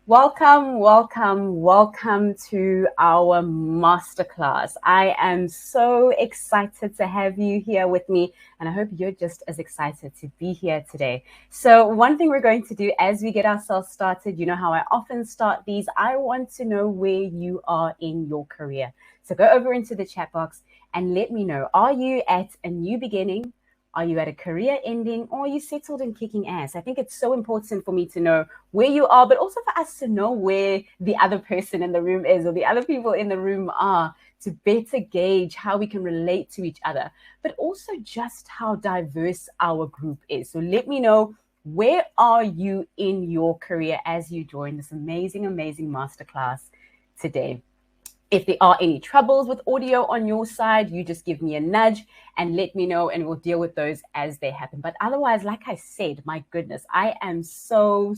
Welcome, welcome, welcome to our masterclass. I am so excited to have you here with me, and I hope you're just as excited to be here today. So, one thing we're going to do as we get ourselves started, you know how I often start these, I want to know where you are in your career. So, go over into the chat box and let me know, are you at a new beginning? Are you at a career ending, or are you settled and kicking ass? I think it's so important for me to know where you are, but also for us to know where the other person in the room is or the other people in the room are, to better gauge how we can relate to each other, but also just how diverse our group is. So let me know, where are you in your career as you join this amazing, amazing masterclass today? If there are any troubles with audio on your side, you just give me a nudge and let me know, and we'll deal with those as they happen. But otherwise, like I said, my goodness, I am so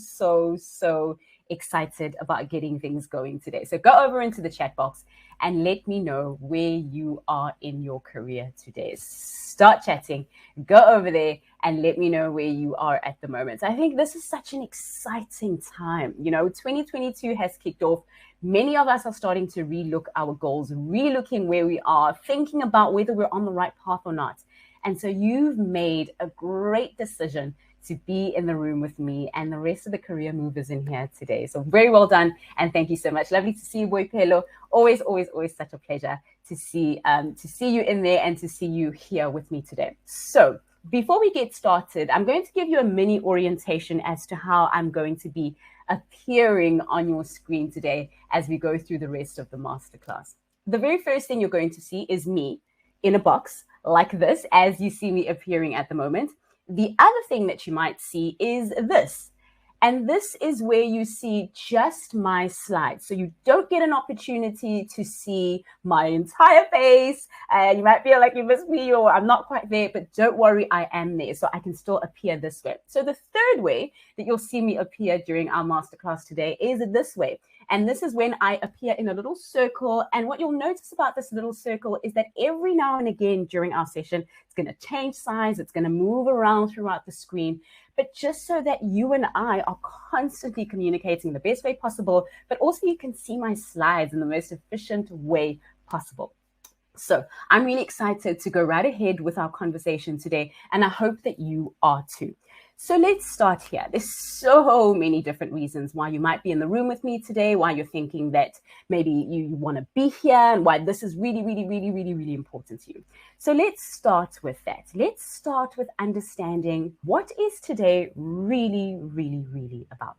excited about getting things going today. So go over into the chat box and let me know where you are in your career today. Start chatting, go over there and let me know where you are at the moment. I think this is such an exciting time. You know, 2022 has kicked off. Many of us are starting to relook our goals, relooking where we are, thinking about whether we're on the right path or not. And so you've made a great decision to be in the room with me and the rest of the career movers in here today. So very well done. And thank you so much. Lovely to see you, Boypelo. Always such a pleasure to see you in there and to see you here with me today. So before we get started, I'm going to give you a mini orientation as to how I'm going to be appearing on your screen today as we go through the rest of the masterclass. The very first thing you're going to see is me in a box like this, as you see me appearing at the moment. The other thing that you might see is this. And this is where you see just my slides. So you don't get an opportunity to see my entire face. You might feel like you missed me or I'm not quite there, but don't worry, I am there. So I can still appear this way. So the third way that you'll see me appear during our masterclass today is this way. And this is when I appear in a little circle. And what you'll notice about this little circle is that every now and again during our session, it's going to change size. It's going to move around throughout the screen. But just so that you and I are constantly communicating the best way possible, but also you can see my slides in the most efficient way possible. So I'm really excited to go right ahead with our conversation today, and I hope that you are too. So let's start here. There's so many different reasons why you might be in the room with me today, why you're thinking that maybe you want to be here, and why this is really important to you. So let's start with that. Let's start with understanding what is today really about.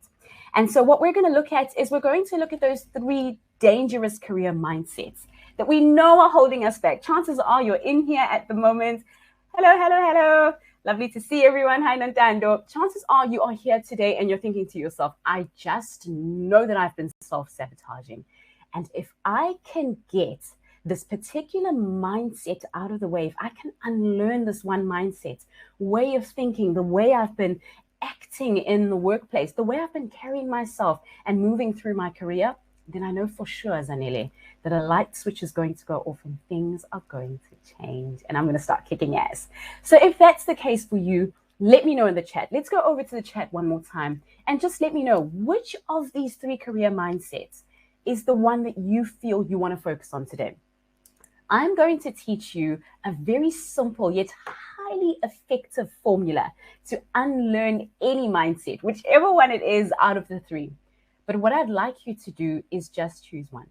And so what we're going to look at is we're going to look at those 3 dangerous career mindsets that we know are holding us back. Chances are you're in here at the moment. Hello. Lovely to see everyone. Hi, Nantando. Chances are you are here today and you're thinking to yourself, I just know that I've been self-sabotaging. And if I can get this particular mindset out of the way, if I can unlearn this one mindset, way of thinking, the way I've been acting in the workplace, the way I've been carrying myself and moving through my career, then I know for sure, Zanele, that a light switch is going to go off and things are going to change and I'm going to start kicking ass. So if that's the case for you, let me know in the chat. Let's go over to the chat one more time and just let me know which of these 3 career mindsets is the one that you feel you want to focus on today. I'm going to teach you a very simple yet highly effective formula to unlearn any mindset, whichever one it is out of the 3. But what I'd like you to do is just choose one.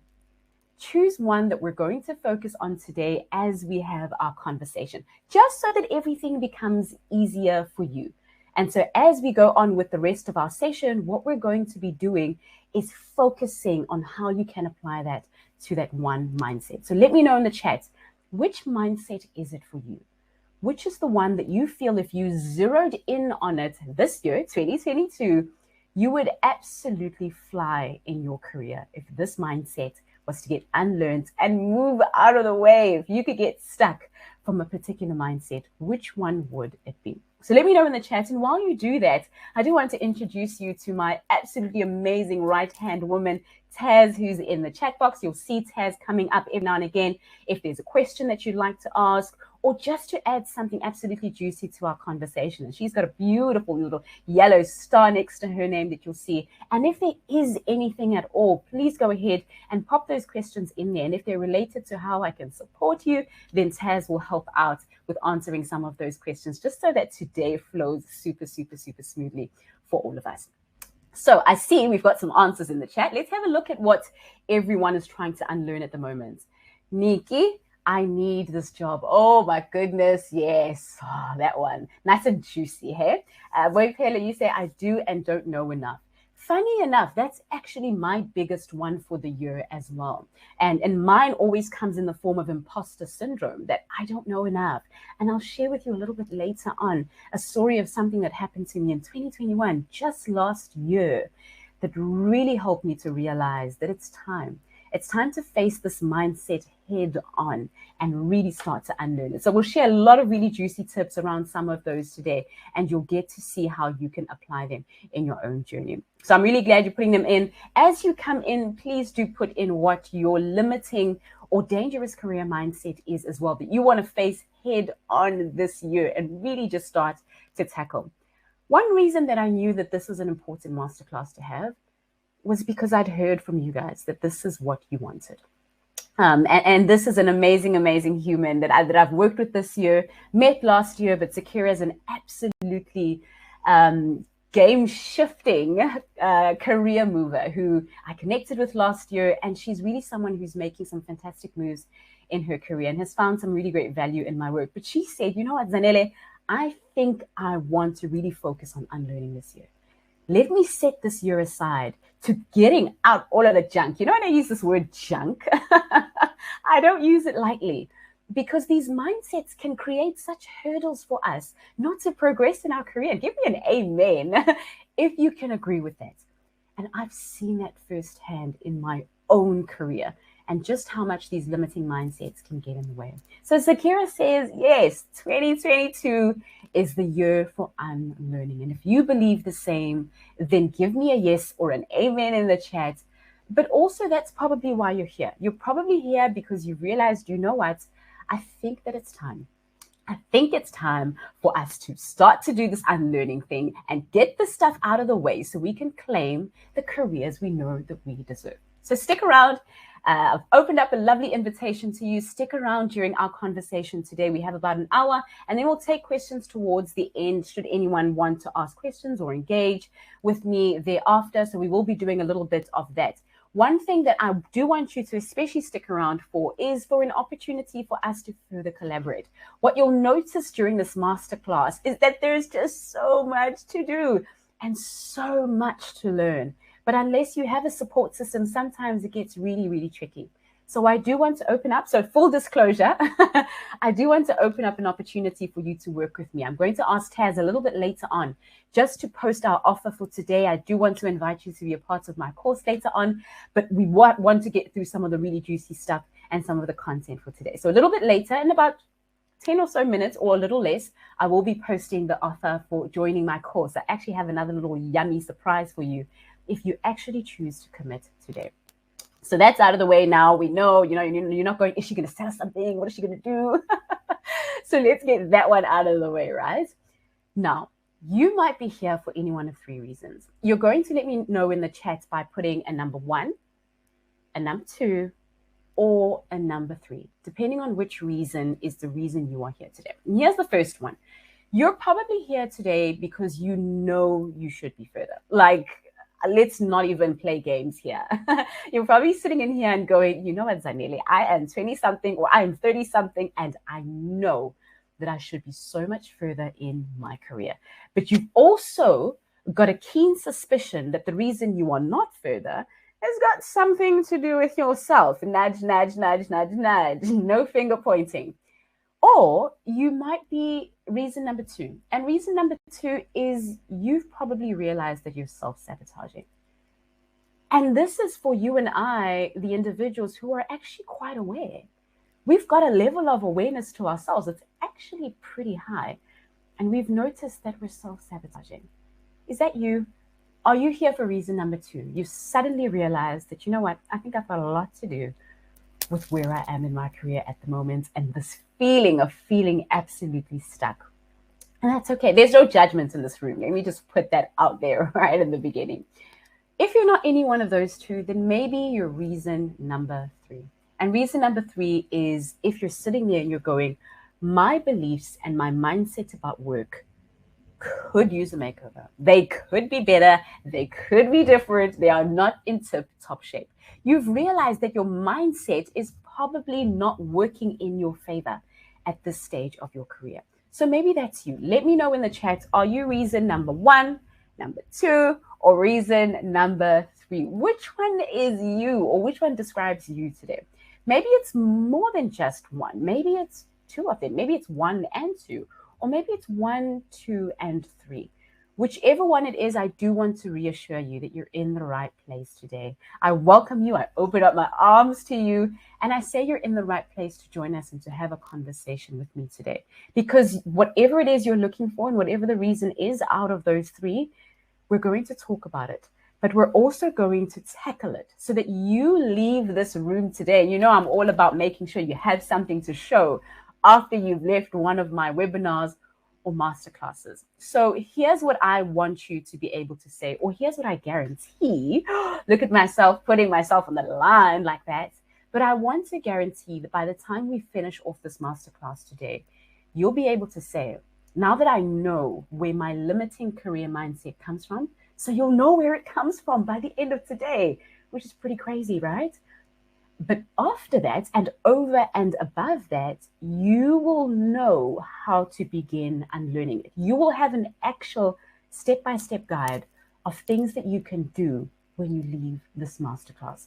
Choose one that we're going to focus on today as we have our conversation, just so that everything becomes easier for you. And so as we go on with the rest of our session, what we're going to be doing is focusing on how you can apply that to that one mindset. So let me know in the chat, which mindset is it for you? Which is the one that you feel if you zeroed in on it this year, 2022, you would absolutely fly in your career if this mindset was to get unlearned and move out of the way. If you could get stuck from a particular mindset, which one would it be? So let me know in the chat. And while you do that, I do want to introduce you to my absolutely amazing right-hand woman, Taz, who's in the chat box. You'll see Taz coming up every now and again. If there's a question that you'd like to ask, or just to add something absolutely juicy to our conversation. And she's got a beautiful little yellow star next to her name that you'll see. And if there is anything at all, please go ahead and pop those questions in there. And if they're related to how I can support you, then Taz will help out with answering some of those questions, just so that today flows super, super, super smoothly for all of us. So I see we've got some answers in the chat. Let's have a look at what everyone is trying to unlearn at the moment. Nikki, I need this job. Oh my goodness, yes. Oh, that one. Nice and juicy, hey? Boypela, you say, I do and don't know enough. Funny enough, that's actually my biggest one for the year as well. And mine always comes in the form of imposter syndrome, that I don't know enough. And I'll share with you a little bit later on a story of something that happened to me in 2021, just last year, that really helped me to realize that it's time. It's time to face this mindset head on and really start to unlearn it. So we'll share a lot of really juicy tips around some of those today, and you'll get to see how you can apply them in your own journey. So I'm really glad you're putting them in. As you come in, please do put in what your limiting or dangerous career mindset is as well, that you want to face head on this year and really just start to tackle. One reason that I knew that this was an important masterclass to have was because I'd heard from you guys that this is what you wanted. And this is an amazing, amazing human that I've worked with this year, met last year, but Sakira is an absolutely game-shifting career mover who I connected with last year, and she's really someone who's making some fantastic moves in her career and has found some really great value in my work. But she said, you know what, Zanele, I think I want to really focus on unlearning this year. Let me set this year aside to getting out all of the junk. You know, when I use this word junk, I don't use it lightly, because these mindsets can create such hurdles for us not to progress in our career. Give me an amen if you can agree with that. And I've seen that firsthand in my own career, and just how much these limiting mindsets can get in the way. So Sakira says, yes, 2022 is the year for unlearning. And if you believe the same, then give me a yes or an amen in the chat. But also, that's probably why you're here. You're probably here because you realized, you know what, I think that it's time. I think it's time for us to start to do this unlearning thing and get the stuff out of the way so we can claim the careers we know that we deserve. So stick around. I've opened up a lovely invitation to you. Stick around during our conversation today. We have about an hour, and then we'll take questions towards the end, should anyone want to ask questions or engage with me thereafter. So we will be doing a little bit of that. One thing that I do want you to especially stick around for is for an opportunity for us to further collaborate. What you'll notice during this masterclass is that there's just so much to do and so much to learn. But unless you have a support system, sometimes it gets really, really tricky. So I do want to open up. So full disclosure, I do want to open up an opportunity for you to work with me. I'm going to ask Taz a little bit later on just to post our offer for today. I do want to invite you to be a part of my course later on, but we want to get through some of the really juicy stuff and some of the content for today. So a little bit later, in about 10 or so minutes or a little less, I will be posting the offer for joining my course. I actually have another little yummy surprise for you if you actually choose to commit today. So that's out of the way now. We know, you're not going, is she going to sell us something? What is she going to do? So let's get that one out of the way, right? Now, you might be here for any one of three reasons. You're going to let me know in the chat by putting a number 1, a number 2, or a number 3, depending on which reason is the reason you are here today. And here's the first one. You're probably here today because you know you should be further. Like, let's not even play games here. You're probably sitting in here and going, you know what, Zanele, I am 20-something or I am 30-something, and I know that I should be so much further in my career. But you've also got a keen suspicion that the reason you are not further has got something to do with yourself. Nudge, nudge, nudge, nudge, nudge. No finger pointing. Or you might be reason number 2. And reason number 2 is you've probably realized that you're self-sabotaging. And this is for you and I, the individuals who are actually quite aware. We've got a level of awareness to ourselves that's actually pretty high. And we've noticed that we're self-sabotaging. Is that you? Are you here for reason number 2? You've suddenly realized that, you know what, I think I've got a lot to do with where I am in my career at the moment and this feeling of feeling absolutely stuck. And that's okay. There's no judgment in this room. Let me just put that out there right in the beginning. If you're not any one of those two, then maybe you're reason number 3. And reason number 3 is if you're sitting there and you're going, my beliefs and my mindset about work could use a makeover. They could be better. They could be different. They are not in tip-top shape. You've realized that your mindset is probably not working in your favor at this stage of your career. So maybe that's you. Let me know in the chat, are you reason number 1, number 2, or reason number 3? Which one is you, or which one describes you today? Maybe it's more than just one. Maybe it's 2 of them. Maybe it's 1 and 2. Or maybe it's 1, 2, and 3. Whichever one it is, I do want to reassure you that you're in the right place today. I welcome you. I open up my arms to you. And I say you're in the right place to join us and to have a conversation with me today. Because whatever it is you're looking for and whatever the reason is out of those 3, we're going to talk about it. But we're also going to tackle it so that you leave this room today. You know, I'm all about making sure you have something to show after you've left one of my webinars or masterclasses. So here's what I want you to be able to say, or here's what I guarantee. Look at myself, putting myself on the line like that. But I want to guarantee that by the time we finish off this masterclass today, you'll be able to say, now that I know where my limiting career mindset comes from, so you'll know where it comes from by the end of today, which is pretty crazy, right? But after that, and over and above that, you will know how to begin unlearning it. You will have an actual step-by-step guide of things that you can do when you leave this masterclass.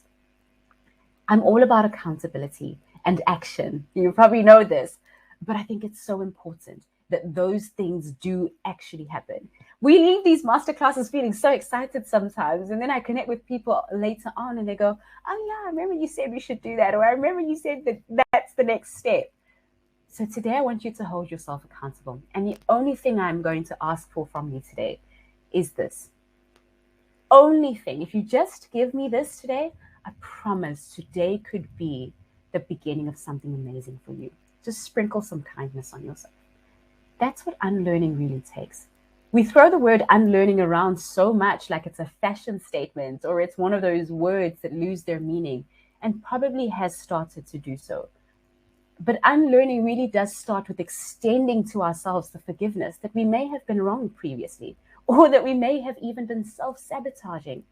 I'm all about accountability and action. You probably know this, but I think it's so important that those things do actually happen. We leave these masterclasses feeling so excited sometimes, and then I connect with people later on and they go, oh yeah, I remember you said we should do that, or I remember you said that that's the next step. So today I want you to hold yourself accountable. And the only thing I'm going to ask for from you today is this. Only thing, if you just give me this today, I promise today could be the beginning of something amazing for you. Just sprinkle some kindness on yourself. That's what unlearning really takes. We throw the word unlearning around so much like it's a fashion statement or it's one of those words that lose their meaning, and probably has started to do so. But unlearning really does start with extending to ourselves the forgiveness that we may have been wrong previously, or that we may have even been self-sabotaging,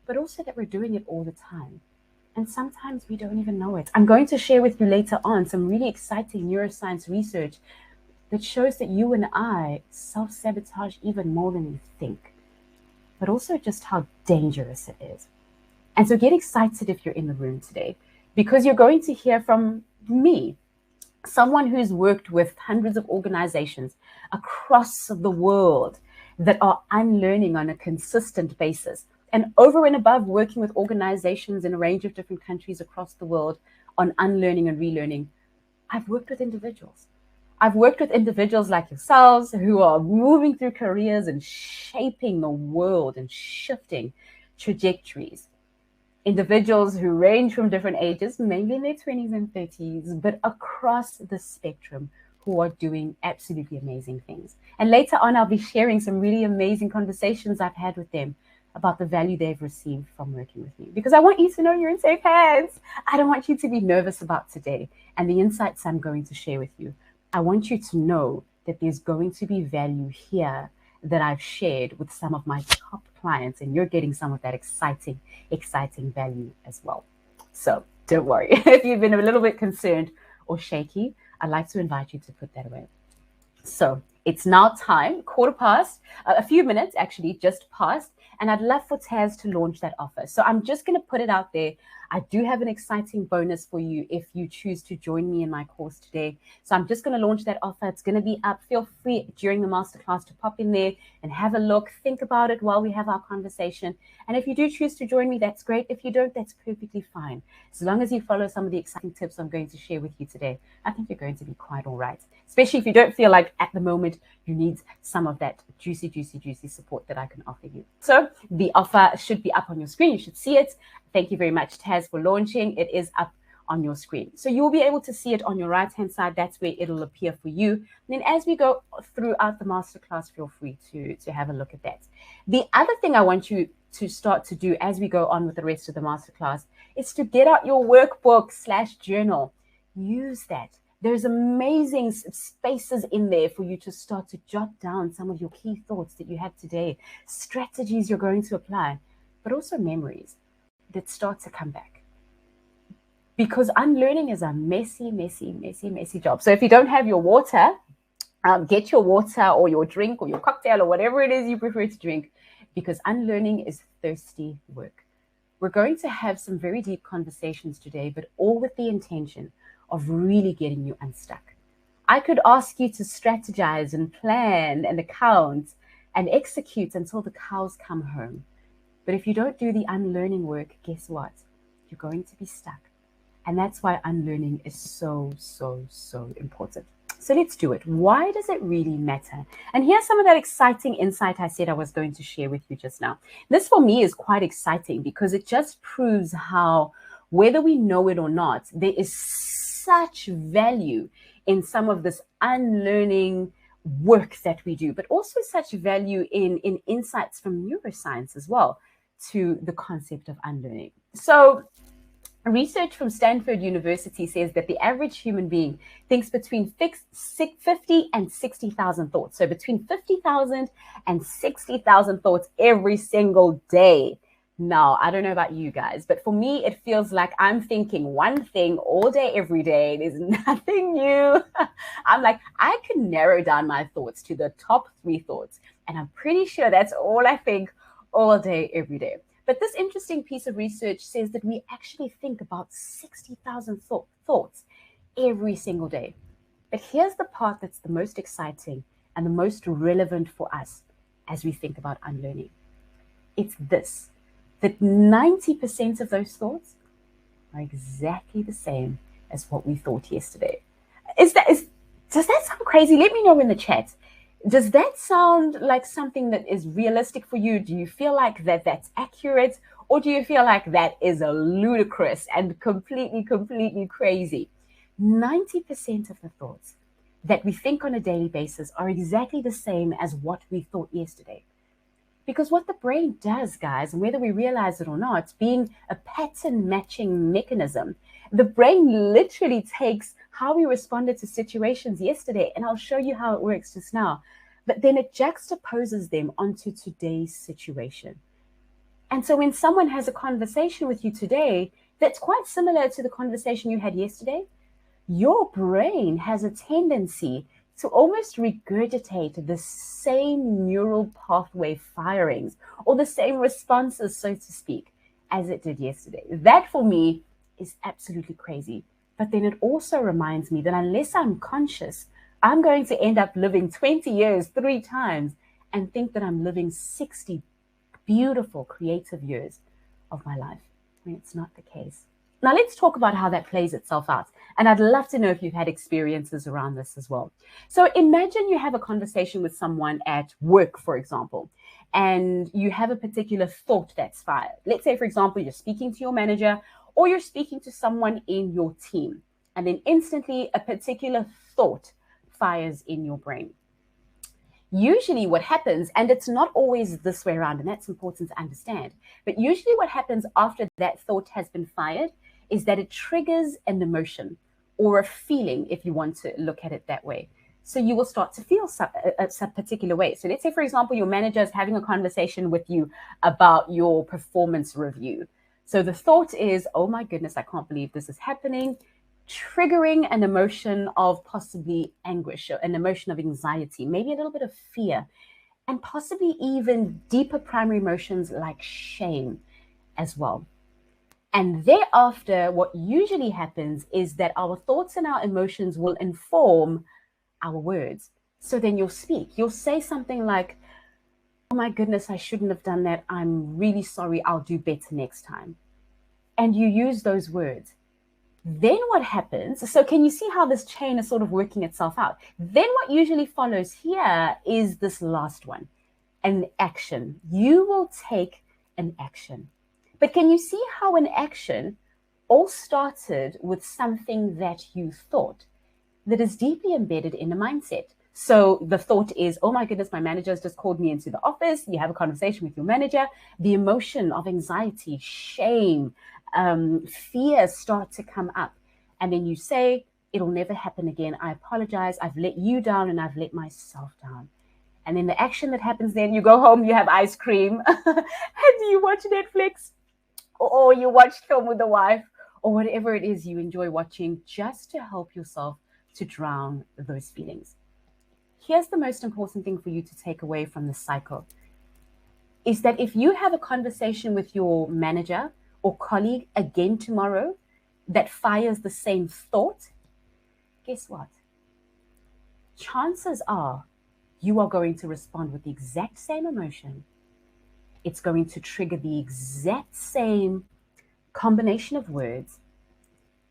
but also that we're doing it all the time. And sometimes we don't even know it. I'm going to share with you later on some really exciting neuroscience research that shows that you and I self-sabotage even more than we think, but also just how dangerous it is. And so get excited if you're in the room today, because you're going to hear from me, someone who's worked with hundreds of organizations across the world that are unlearning on a consistent basis. And over and above working with organizations in a range of different countries across the world on unlearning and relearning, I've worked with individuals. I've worked with individuals like yourselves who are moving through careers and shaping the world and shifting trajectories. Individuals who range from different ages, mainly in their 20s and 30s, but across the spectrum, who are doing absolutely amazing things. And later on, I'll be sharing some really amazing conversations I've had with them about the value they've received from working with me. Because I want you to know you're in safe hands. I don't want you to be nervous about today and the insights I'm going to share with you. I want you to know that there's going to be value here that I've shared with some of my top clients, and you're getting some of that exciting value as well. So don't worry. If you've been a little bit concerned or shaky, I'd like to invite you to put that away. So it's now time, a few minutes actually just passed, and I'd love for Taz to launch that offer. So I'm just going to put it out there. I do have an exciting bonus for you if you choose to join me in my course today. So I'm just going to launch that offer. It's going to be up. Feel free during the masterclass to pop in there and have a look. Think about it while we have our conversation. And if you do choose to join me, that's great. If you don't, that's perfectly fine. As long as you follow some of the exciting tips I'm going to share with you today, I think you're going to be quite all right. Especially if you don't feel like at the moment you need some of that juicy support that I can offer you. So the offer should be up on your screen. You should see it. Thank you very much, Taz, for launching. It is up on your screen. So you'll be able to see it on your right-hand side. That's where it'll appear for you. And then as we go throughout the masterclass, feel free to have a look at that. The other thing I want you to start to do as we go on with the rest of the masterclass is to get out your workbook/journal. Use that. There's amazing spaces in there for you to start to jot down some of your key thoughts that you had today, strategies you're going to apply, but also memories that start to come back. Because unlearning is a messy, messy, messy, messy job. So if you don't have your water, get your water or your drink or your cocktail or whatever it is you prefer to drink, because unlearning is thirsty work. We're going to have some very deep conversations today, but all with the intention of really getting you unstuck. I could ask you to strategize and plan and account and execute until the cows come home. But if you don't do the unlearning work, guess what? You're going to be stuck. And that's why unlearning is so, so, so important. So let's do it. Why does it really matter? And here's some of that exciting insight I said I was going to share with you just now. This for me is quite exciting because it just proves how, whether we know it or not, there is such value in some of this unlearning work that we do, but also such value in insights from neuroscience as well to the concept of unlearning. So research from Stanford University says that the average human being thinks between 50 and 60,000 thoughts. So between 50,000 and 60,000 thoughts every single day. Now, I don't know about you guys, but for me, it feels like I'm thinking one thing all day, every day. There's nothing new. I'm like, I can narrow down my thoughts to the top 3 thoughts. And I'm pretty sure that's all I think all day, every day. But this interesting piece of research says that we actually think about 60,000 thoughts every single day. But here's the part that's the most exciting and the most relevant for us as we think about unlearning. It's this, that 90% of those thoughts are exactly the same as what we thought yesterday. Does that sound crazy? Let me know in the chat. Does that sound like something that is realistic for you? Do you feel like that's accurate? Or do you feel like that is a ludicrous and completely crazy? 90% of the thoughts that we think on a daily basis are exactly the same as what we thought yesterday. Because what the brain does, guys, and whether we realize it or not, being a pattern matching mechanism, the brain literally takes how we responded to situations yesterday, and I'll show you how it works just now, but then it juxtaposes them onto today's situation. And so when someone has a conversation with you today that's quite similar to the conversation you had yesterday, your brain has a tendency to almost regurgitate the same neural pathway firings or the same responses, so to speak, as it did yesterday. That for me is absolutely crazy. But then it also reminds me that unless I'm conscious, I'm going to end up living 20 years 3 times and think that I'm living 60 beautiful, creative years of my life, when it's not the case. Now let's talk about how that plays itself out. And I'd love to know if you've had experiences around this as well. So imagine you have a conversation with someone at work, for example, and you have a particular thought that's fired. Let's say, for example, you're speaking to your manager or you're speaking to someone in your team, and then instantly a particular thought fires in your brain. Usually what happens, and it's not always this way around, and that's important to understand, but usually what happens after that thought has been fired is that it triggers an emotion or a feeling, if you want to look at it that way. So you will start to feel some particular way. So let's say, for example, your manager is having a conversation with you about your performance review. So the thought is, oh my goodness, I can't believe this is happening, triggering an emotion of possibly anguish, or an emotion of anxiety, maybe a little bit of fear, and possibly even deeper primary emotions like shame as well. And thereafter, what usually happens is that our thoughts and our emotions will inform our words. So then you'll speak. You'll say something like, oh my goodness, I shouldn't have done that. I'm really sorry. I'll do better next time. And you use those words. Then what happens? So can you see how this chain is sort of working itself out? Then what usually follows here is this last one, an action. You will take an action. But can you see how an action all started with something that you thought that is deeply embedded in a mindset. So the thought is, oh my goodness, my manager has just called me into the office. You have a conversation with your manager. The emotion of anxiety, shame, fear start to come up. And then you say, it'll never happen again. I apologize. I've let you down and I've let myself down. And then the action that happens then, you go home, you have ice cream, and you watch Netflix, or you watch film with the wife, or whatever it is you enjoy watching, just to help yourself to drown those feelings. Here's the most important thing for you to take away from this cycle, is that if you have a conversation with your manager or colleague again tomorrow that fires the same thought, guess what? Chances are you are going to respond with the exact same emotion. It's going to trigger the exact same combination of words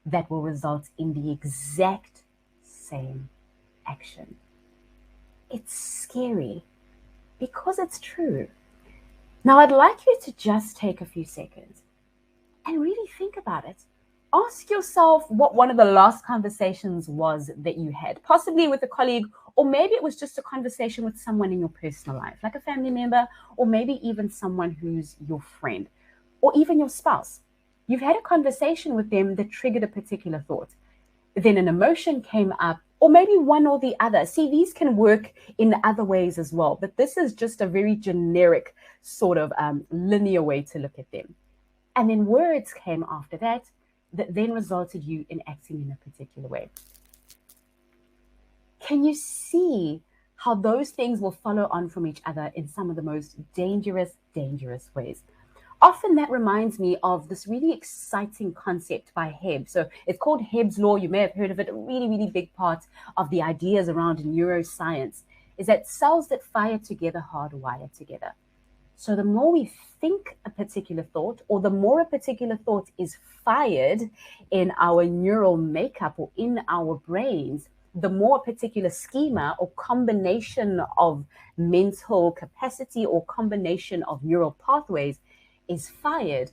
that will result in the exact same action. It's scary because it's true. Now, I'd like you to just take a few seconds and really think about it. Ask yourself what one of the last conversations was that you had, possibly with a colleague, or maybe it was just a conversation with someone in your personal life, like a family member, or maybe even someone who's your friend, or even your spouse. You've had a conversation with them that triggered a particular thought. Then an emotion came up, or maybe one or the other. See, these can work in other ways as well, but this is just a very generic sort of linear way to look at them. And then words came after that then resulted you in acting in a particular way. Can you see how those things will follow on from each other in some of the most dangerous ways? Often that reminds me of this really exciting concept by Hebb. So it's called Hebb's Law. You may have heard of it. A really big part of the ideas around neuroscience is that cells that fire together hardwire together. So the more we think a particular thought, or the more a particular thought is fired in our neural makeup or in our brains, the more a particular schema or combination of mental capacity or combination of neural pathways is fired,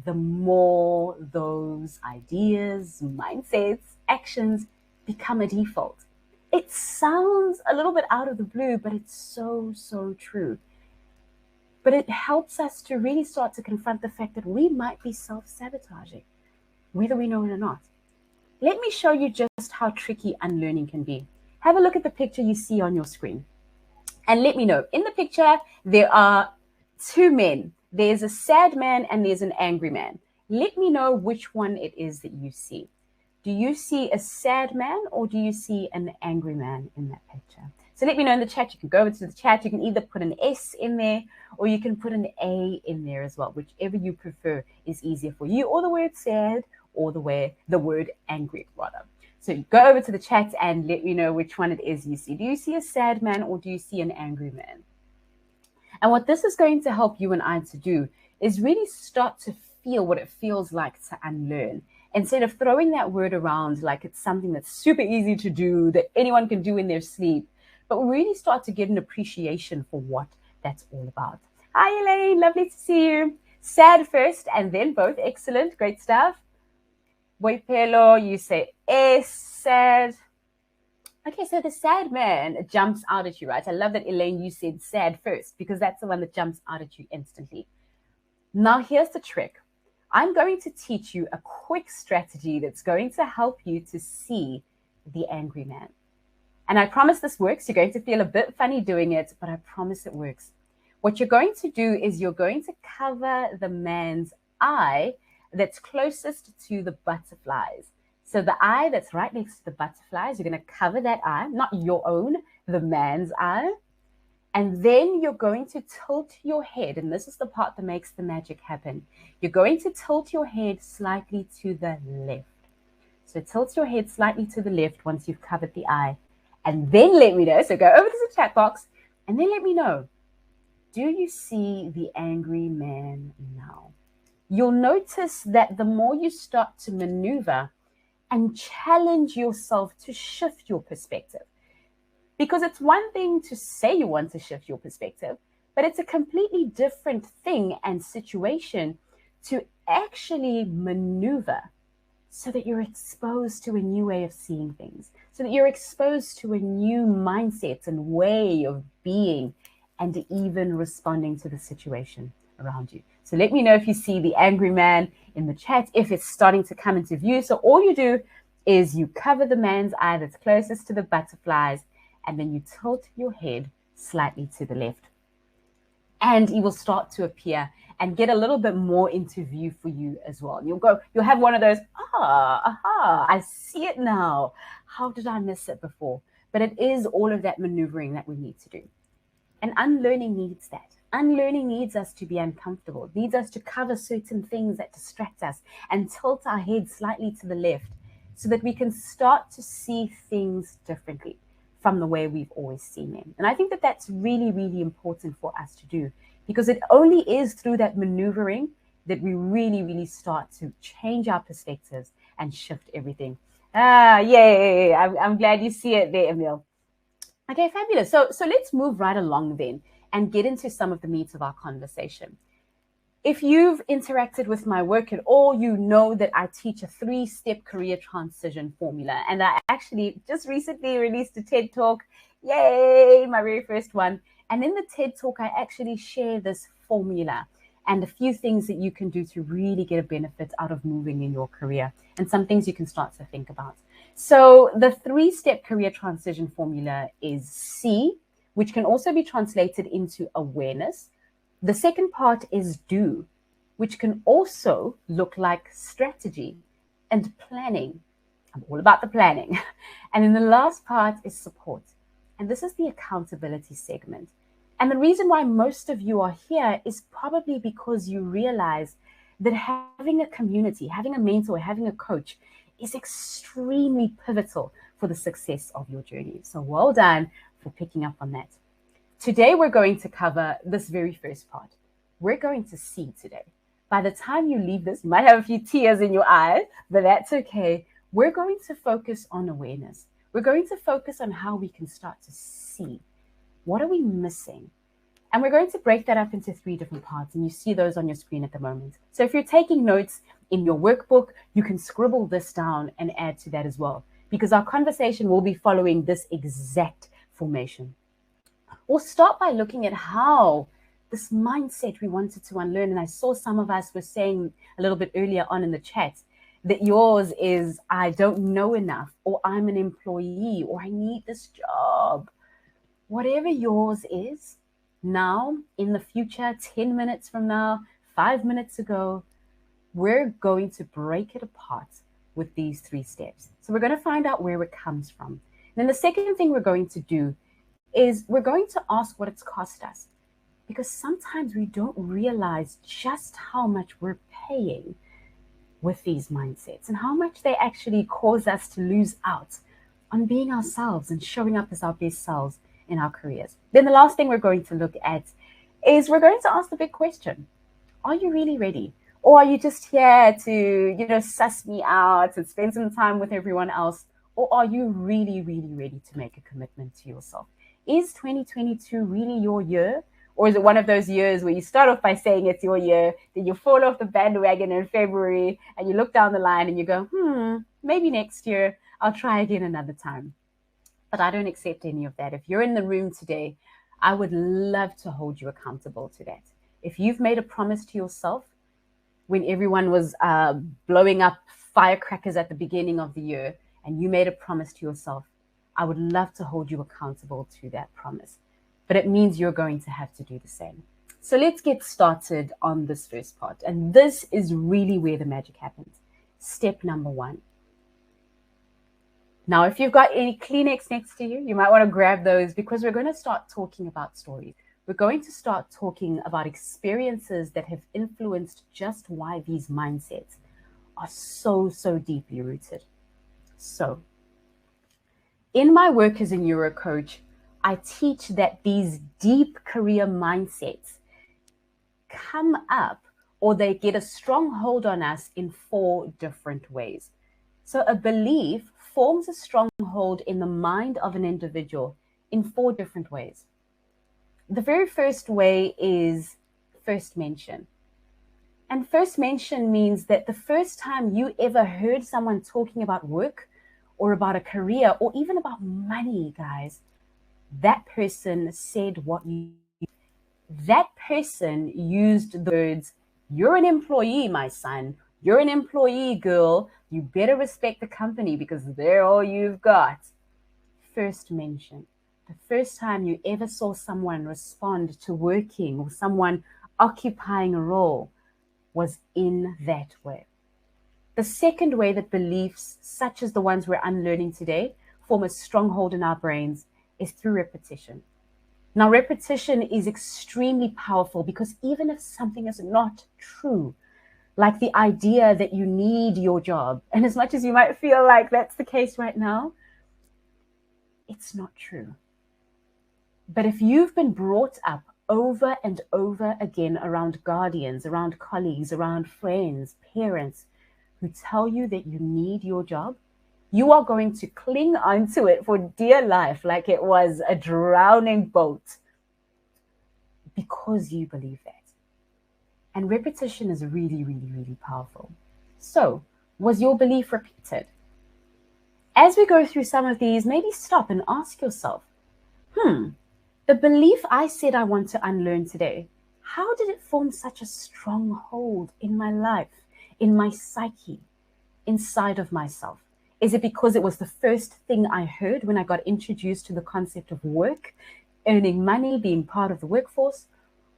the more those ideas, mindsets, actions become a default. It sounds a little bit out of the blue, but it's so true. But it helps us to really start to confront the fact that we might be self-sabotaging, whether we know it or not. Let me show you just how tricky unlearning can be. Have a look at the picture you see on your screen. And let me know. In the picture, there are two men. There's a sad man and there's an angry man. Let me know which one it is that you see. Do you see a sad man or do you see an angry man in that picture? So let me know in the chat. You can go over to the chat. You can either put an S in there or you can put an A in there as well. Whichever you prefer is easier for you, or the word sad or the word angry rather. So go over to the chat and let me know which one it is you see. Do you see a sad man or do you see an angry man? And what this is going to help you and I to do is really start to feel what it feels like to unlearn. Instead of throwing that word around like it's something that's super easy to do, that anyone can do in their sleep, but we really start to get an appreciation for what that's all about. Hi, Elaine. Lovely to see you. Sad first and then both. Excellent. Great stuff. Boipelo, you say S, sad. Okay, so the sad man jumps out at you, right? I love that, Elaine, you said sad first because that's the one that jumps out at you instantly. Now, here's the trick. I'm going to teach you a quick strategy that's going to help you to see the angry man. And I promise this works. You're going to feel a bit funny doing it, but I promise it works. What you're going to do is you're going to cover the man's eye that's closest to the butterflies. So the eye that's right next to the butterflies, you're going to cover that eye, not your own, the man's eye. And then you're going to tilt your head, and this is the part that makes the magic happen. You're going to tilt your head slightly to the left. So tilt your head slightly to the left once you've covered the eye. And then let me know. So go over to the chat box and then let me know. Do you see the angry man now? You'll notice that the more you start to maneuver and challenge yourself to shift your perspective. Because it's one thing to say you want to shift your perspective, but it's a completely different thing and situation to actually maneuver so that you're exposed to a new way of seeing things, so that you're exposed to a new mindset and way of being and even responding to the situation around you. So let me know if you see the angry man in the chat, if it's starting to come into view. So all you do is you cover the man's eye that's closest to the butterflies, and then you tilt your head slightly to the left. And he will start to appear and get a little bit more into view for you as well. You'll have one of those, aha, I see it now. How did I miss it before? But it is all of that maneuvering that we need to do. And unlearning needs that. Unlearning needs us to be uncomfortable, needs us to cover certain things that distract us and tilt our head slightly to the left so that we can start to see things differently from the way we've always seen them. And I think that that's really, really important for us to do, because it only is through that maneuvering that we really, really start to change our perspectives and shift everything. Yay. I'm glad you see it there, Emil. Okay, fabulous. So let's move right along then and get into some of the meat of our conversation. If you've interacted with my work at all, you know that I teach a 3-step career transition formula. And I actually just recently released a TED Talk. Yay, my very first one. And in the TED Talk, I actually share this formula and a few things that you can do to really get a benefit out of moving in your career, and some things you can start to think about. So the 3-step career transition formula is C, which can also be translated into awareness. The second part is do, which can also look like strategy and planning. I'm all about the planning. And then the last part is support. And this is the accountability segment. And the reason why most of you are here is probably because you realize that having a community, having a mentor, having a coach is extremely pivotal for the success of your journey. So well done for picking up on that. Today, we're going to cover this very first part. We're going to see today. By the time you leave this, you might have a few tears in your eyes, but that's okay. We're going to focus on awareness. We're going to focus on how we can start to see. What are we missing? And we're going to break that up into 3 different parts, and you see those on your screen at the moment. So if you're taking notes in your workbook, you can scribble this down and add to that as well, because our conversation will be following this exact formation. We'll start by looking at how this mindset we wanted to unlearn, and I saw some of us were saying a little bit earlier on in the chat that yours is, I don't know enough, or I'm an employee, or I need this job. Whatever yours is, now, in the future, 10 minutes from now, 5 minutes ago, we're going to break it apart with these 3 steps. So we're going to find out where it comes from. And then the second thing we're going to do is we're going to ask what it's cost us, because sometimes we don't realize just how much we're paying with these mindsets and how much they actually cause us to lose out on being ourselves and showing up as our best selves in our careers. Then the last thing we're going to look at is we're going to ask the big question. Are you really ready? Or are you just here to, suss me out and spend some time with everyone else? Or are you really, really ready to make a commitment to yourself? Is 2022 really your year? Or is it one of those years where you start off by saying it's your year, then you fall off the bandwagon in February and you look down the line and you go, maybe next year I'll try again another time. But I don't accept any of that. If you're in the room today, I would love to hold you accountable to that. If you've made a promise to yourself when everyone was blowing up firecrackers at the beginning of the year, and you made a promise to yourself, I would love to hold you accountable to that promise. But it means you're going to have to do the same. So let's get started on this first part. And this is really where the magic happens. Step number 1. Now, if you've got any Kleenex next to you, you might want to grab those, because we're going to start talking about stories. We're going to start talking about experiences that have influenced just why these mindsets are so, so deeply rooted. So, in my work as a neuro coach, I teach that these deep career mindsets come up, or they get a strong hold on us in 4 different ways. So a belief forms a stronghold in the mind of an individual in 4 different ways. The very first way is first mention. And first mention means that the first time you ever heard someone talking about work or about a career or even about money, guys, that person said what you, that person used the words, "You're an employee, my son. You're an employee, girl. You better respect the company because they're all you've got." First mention. The first time you ever saw someone respond to working or someone occupying a role was in that way. The second way that beliefs, such as the ones we're unlearning today, form a stronghold in our brains is through repetition. Now, repetition is extremely powerful because even if something is not true, like the idea that you need your job, and as much as you might feel like that's the case right now, it's not true. But if you've been brought up over and over again around guardians, around colleagues, around friends, parents who tell you that you need your job, you are going to cling onto it for dear life like it was a drowning boat because you believe that. And repetition is really, really, really powerful. So, was your belief repeated? As we go through some of these, maybe stop and ask yourself, the belief I said I want to unlearn today, how did it form such a strong hold in my life, in my psyche, inside of myself? Is it because it was the first thing I heard when I got introduced to the concept of work, earning money, being part of the workforce?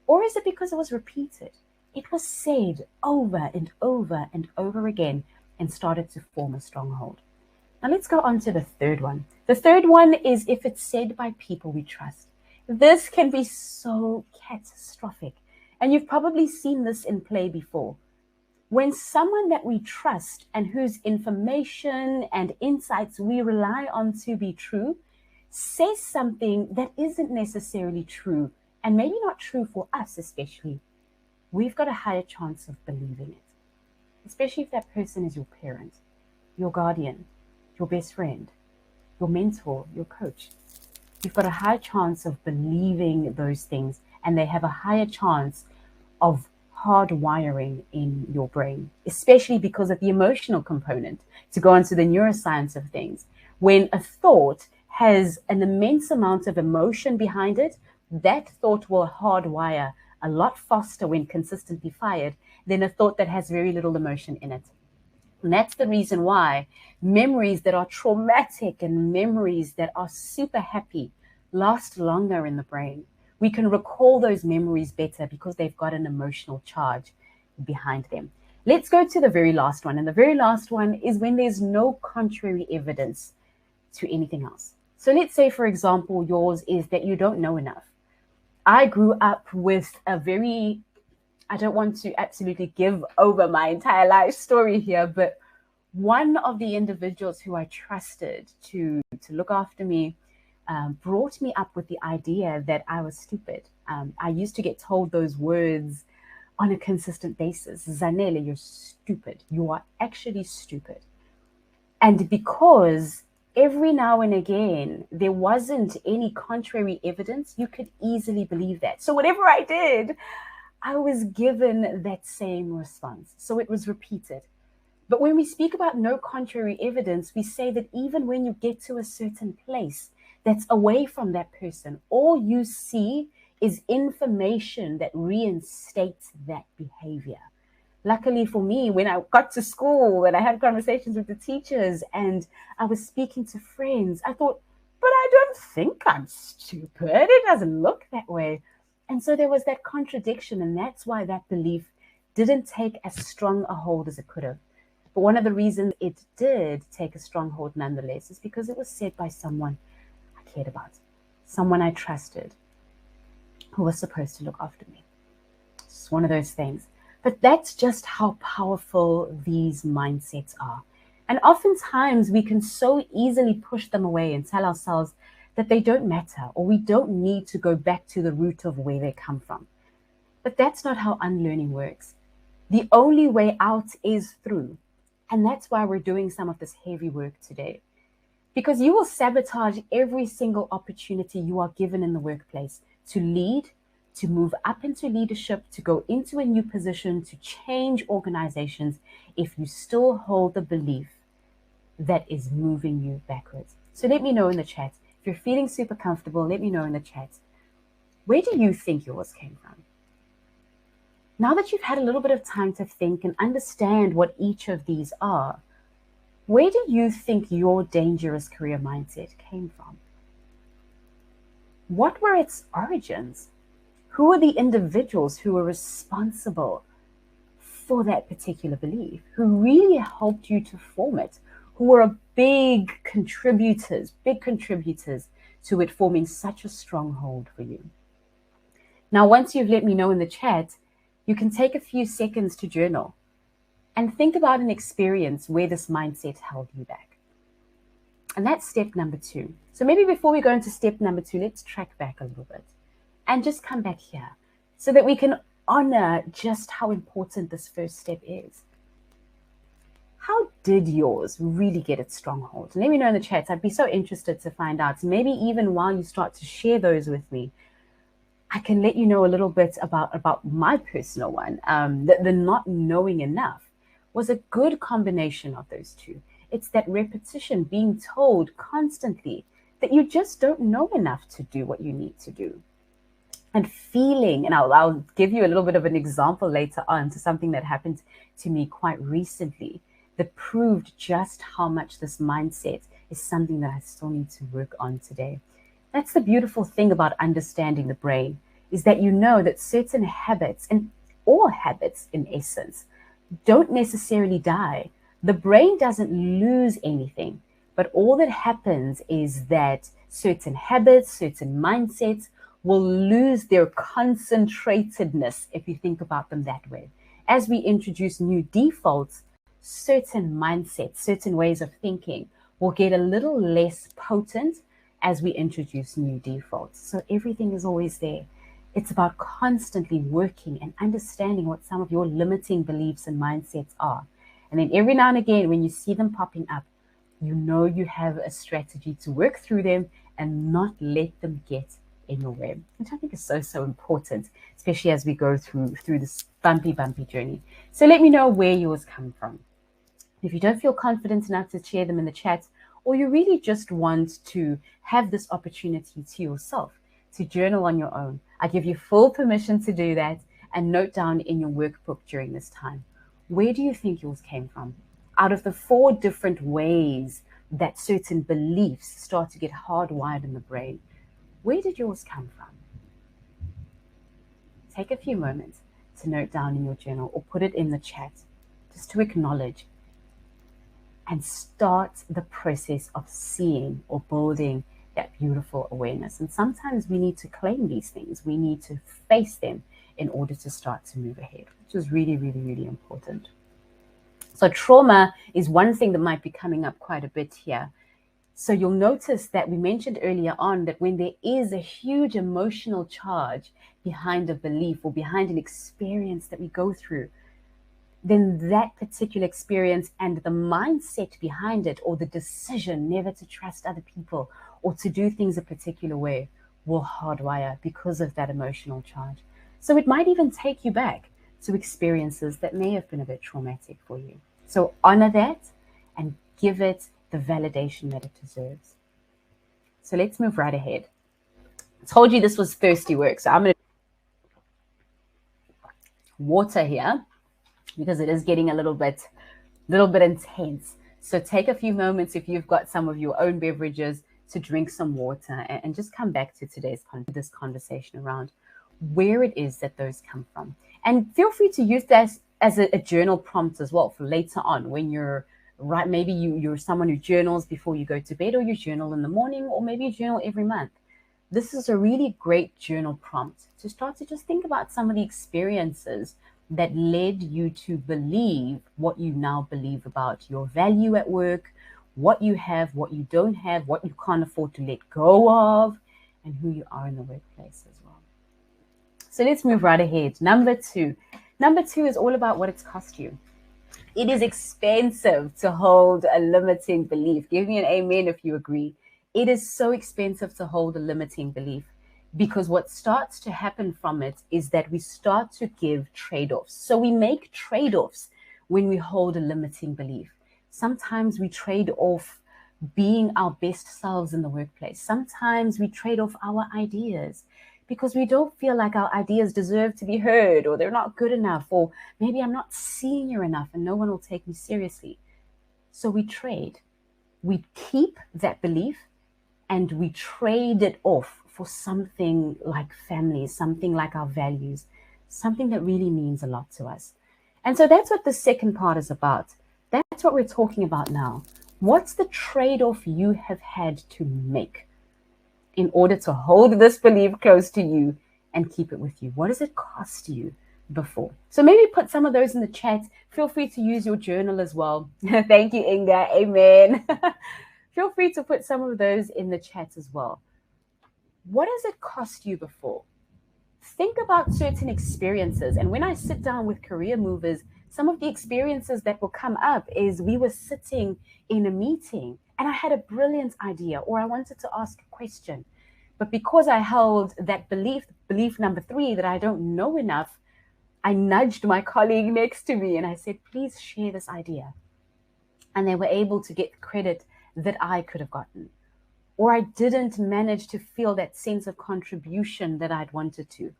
Or is it because it was repeated? It was said over and over and over again and started to form a stronghold. Now let's go on to the third one. The third one is if it's said by people we trust. This can be so catastrophic. And you've probably seen this in play before. When someone that we trust and whose information and insights we rely on to be true says something that isn't necessarily true, and maybe not true for us especially, we've got a higher chance of believing it. Especially if that person is your parent, your guardian, your best friend, your mentor, your coach. You've got a high chance of believing those things, and they have a higher chance of hardwiring in your brain, especially because of the emotional component. To go into the neuroscience of things, when a thought has an immense amount of emotion behind it, that thought will hardwire a lot faster when consistently fired than a thought that has very little emotion in it. And that's the reason why memories that are traumatic and memories that are super happy last longer in the brain. We can recall those memories better because they've got an emotional charge behind them. Let's go to the very last one. And the very last one is when there's no contrary evidence to anything else. So let's say, for example, yours is that you don't know enough. I grew up with a very, I don't want to absolutely give over my entire life story here, but one of the individuals who I trusted to look after me brought me up with the idea that I was stupid. I used to get told those words on a consistent basis. Zanele, you're stupid. You are actually stupid. And because every now and again there wasn't any contrary evidence, you could easily believe that. So whatever I did, I was given that same response. So it was repeated. But when we speak about no contrary evidence, we say that even when you get to a certain place that's away from that person, all you see is information that reinstates that behavior. Luckily for me, when I got to school and I had conversations with the teachers and I was speaking to friends, I thought, but I don't think I'm stupid. It doesn't look that way. And so there was that contradiction, and that's why that belief didn't take as strong a hold as it could have. But one of the reasons it did take a strong hold nonetheless is because it was said by someone I cared about, someone I trusted, who was supposed to look after me. It's one of those things. But that's just how powerful these mindsets are. And oftentimes we can so easily push them away and tell ourselves that they don't matter, or we don't need to go back to the root of where they come from. But that's not how unlearning works. The only way out is through. And that's why we're doing some of this heavy work today. Because you will sabotage every single opportunity you are given in the workplace to lead, to move up into leadership, to go into a new position, to change organizations, if you still hold the belief that is moving you backwards? So let me know in the chat. If you're feeling super comfortable, let me know in the chat. Where do you think yours came from? Now that you've had a little bit of time to think and understand what each of these are, where do you think your dangerous career mindset came from? What were its origins? Who are the individuals who were responsible for that particular belief, who really helped you to form it, who were big contributors to it forming such a stronghold for you? Now, once you've let me know in the chat, you can take a few seconds to journal and think about an experience where this mindset held you back. And that's step number 2. So maybe before we go into step number 2, let's track back a little bit and just come back here so that we can honor just how important this first step is. How did yours really get its stronghold? And let me know in the chat. I'd be so interested to find out. So maybe even while you start to share those with me, I can let you know a little bit about my personal one. The not knowing enough was a good combination of those two. It's that repetition, being told constantly that you just don't know enough to do what you need to do. And feeling, and I'll give you a little bit of an example later on to something that happened to me quite recently that proved just how much this mindset is something that I still need to work on today. That's the beautiful thing about understanding the brain, is that you know that certain habits, and all habits in essence, don't necessarily die. The brain doesn't lose anything, but all that happens is that certain habits, certain mindsets will lose their concentratedness, if you think about them that way. As we introduce new defaults, certain mindsets, certain ways of thinking will get a little less potent as we introduce new defaults. So everything is always there. It's about constantly working and understanding what some of your limiting beliefs and mindsets are. And then every now and again, when you see them popping up, you know you have a strategy to work through them and not let them get in your way, which I think is so important, especially as we go through this bumpy journey. So let me know where yours come from. If you don't feel confident enough to share them in the chat, or you really just want to have this opportunity to yourself to journal on your own, I give you full permission to do that and note down in your workbook during this time. Where do you think yours came from? Out of the 4 different ways that certain beliefs start to get hardwired in the brain, where did yours come from? Take a few moments to note down in your journal or put it in the chat, just to acknowledge and start the process of seeing or building that beautiful awareness. And sometimes we need to claim these things. We need to face them in order to start to move ahead, which is really important. So trauma is one thing that might be coming up quite a bit here. So you'll notice that we mentioned earlier on that when there is a huge emotional charge behind a belief or behind an experience that we go through, then that particular experience and the mindset behind it, or the decision never to trust other people or to do things a particular way, will hardwire because of that emotional charge. So it might even take you back to experiences that may have been a bit traumatic for you. So honor that and give it the validation that it deserves. So let's move right ahead. I told you this was thirsty work, so I'm going to water here because it is getting a little bit intense. So take a few moments, if you've got some of your own beverages, to drink some water and just come back to this conversation around where it is that those come from. And feel free to use that as a journal prompt as well for later on when you're right. Maybe you're someone who journals before you go to bed, or you journal in the morning, or maybe you journal every month. This is a really great journal prompt to start to just think about some of the experiences that led you to believe what you now believe about your value at work, what you have, what you don't have, what you can't afford to let go of, and who you are in the workplace as well. So let's move right ahead. Number 2. Number 2 is all about what it's cost you. It is expensive to hold a limiting belief. Give me an amen if you agree. It is so expensive to hold a limiting belief. Because what starts to happen from it is that we start to give trade-offs. So we make trade-offs when we hold a limiting belief. Sometimes we trade off being our best selves in the workplace. Sometimes we trade off our ideas because we don't feel like our ideas deserve to be heard, or they're not good enough, or maybe I'm not senior enough and no one will take me seriously. So we trade. We keep that belief and we trade it off for something like family, something like our values, something that really means a lot to us. And so that's what the second part is about. That's what we're talking about now. What's the trade-off you have had to make in order to hold this belief close to you and keep it with you? What does it cost you before? So maybe put some of those in the chat. Feel free to use your journal as well. Thank you, Inga. Amen. Feel free to put some of those in the chat as well. What does it cost you before? Think about certain experiences. And when I sit down with career movers, some of the experiences that will come up is we were sitting in a meeting and I had a brilliant idea, or I wanted to ask a question. But because I held that belief number 3, that I don't know enough, I nudged my colleague next to me and I said, please share this idea. And they were able to get credit that I could have gotten. Or I didn't manage to feel that sense of contribution that I'd wanted to,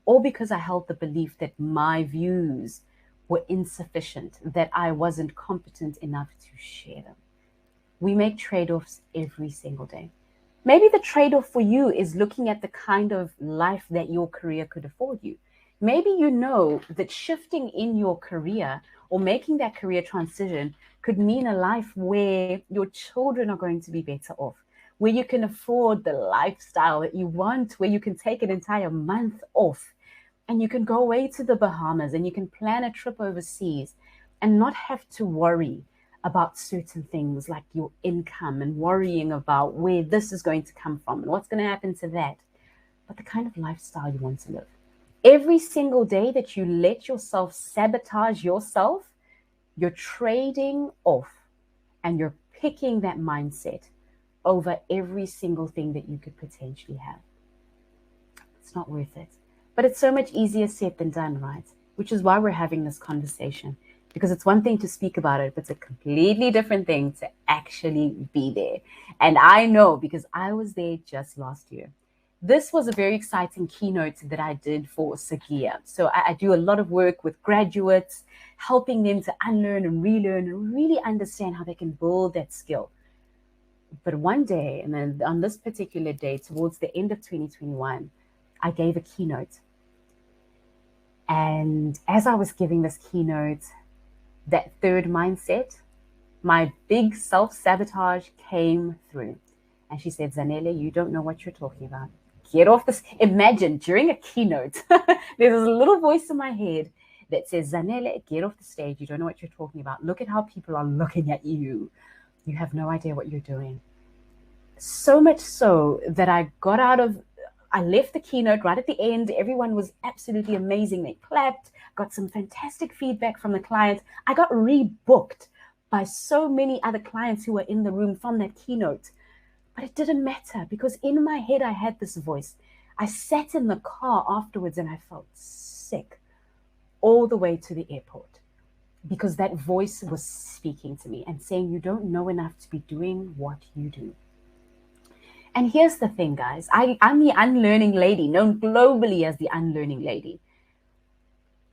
or because I held the belief that my views were insufficient, that I wasn't competent enough to share them. We make trade-offs every single day. Maybe the trade-off for you is looking at the kind of life that your career could afford you. Maybe you know that shifting in your career or making that career transition could mean a life where your children are going to be better off, where you can afford the lifestyle that you want, where you can take an entire month off and you can go away to the Bahamas and you can plan a trip overseas and not have to worry about certain things like your income and worrying about where this is going to come from and what's going to happen to that, but the kind of lifestyle you want to live. Every single day that you let yourself sabotage yourself, you're trading off and you're picking that mindset over every single thing that you could potentially have. It's not worth it. But it's so much easier said than done, right? Which is why we're having this conversation. Because it's one thing to speak about it, but it's a completely different thing to actually be there. And I know because I was there just last year. This was a very exciting keynote that I did for Sagia. So I do a lot of work with graduates, helping them to unlearn and relearn and really understand how they can build that skill. But one day, and then on this particular day, towards the end of 2021, I gave a keynote. And as I was giving this keynote, that third mindset, my big self-sabotage came through. And she said, Zanele, you don't know what you're talking about. Get off this. Imagine during a keynote, there's a little voice in my head that says, Zanele, get off the stage. You don't know what you're talking about. Look at how people are looking at you. You have no idea what you're doing. So much so that I left the keynote right at the end. Everyone was absolutely amazing. They clapped, got some fantastic feedback from the client. I got rebooked by so many other clients who were in the room from that keynote. But it didn't matter because in my head, I had this voice. I sat in the car afterwards and I felt sick all the way to the airport because that voice was speaking to me and saying, you don't know enough to be doing what you do. And here's the thing, guys. I'm the unlearning lady, known globally as the unlearning lady.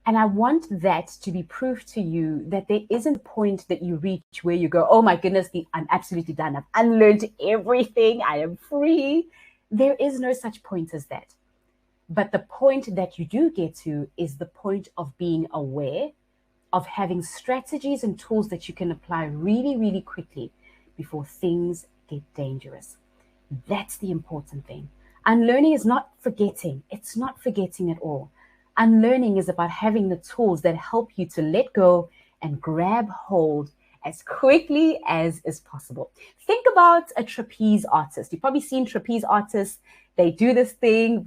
And I want that to be proof to you that there isn't a point that you reach where you go, oh my goodness, I'm absolutely done. I've unlearned everything. I am free. There is no such point as that. But the point that you do get to is the point of being aware, of having strategies and tools that you can apply really, really quickly before things get dangerous. That's the important thing. Unlearning is not forgetting. It's not forgetting at all. Unlearning is about having the tools that help you to let go and grab hold as quickly as is possible. Think about a trapeze artist. You've probably seen trapeze artists. They do this thing,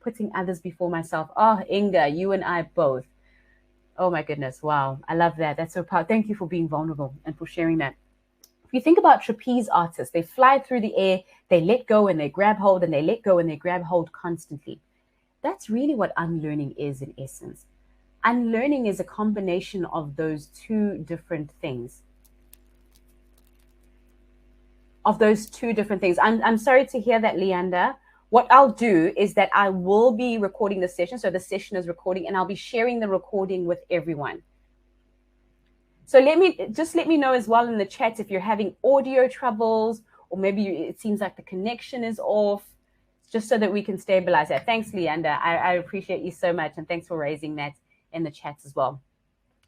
putting others before myself. Oh, Inga, you and I both. Oh my goodness. Wow. I love that. That's so powerful. Thank you for being vulnerable and for sharing that. If you think about trapeze artists, they fly through the air, they let go and they grab hold, and they let go and they grab hold constantly. That's really what unlearning is in essence. Unlearning is a combination of those two different things. I'm sorry to hear that, Leander. What I'll do is that I will be recording the session. So the session is recording, and I'll be sharing the recording with everyone. So let me know as well in the chat if you're having audio troubles, or maybe it seems like the connection is off, just so that we can stabilize that. Thanks, Leander. I appreciate you so much, and thanks for raising that in the chats as well.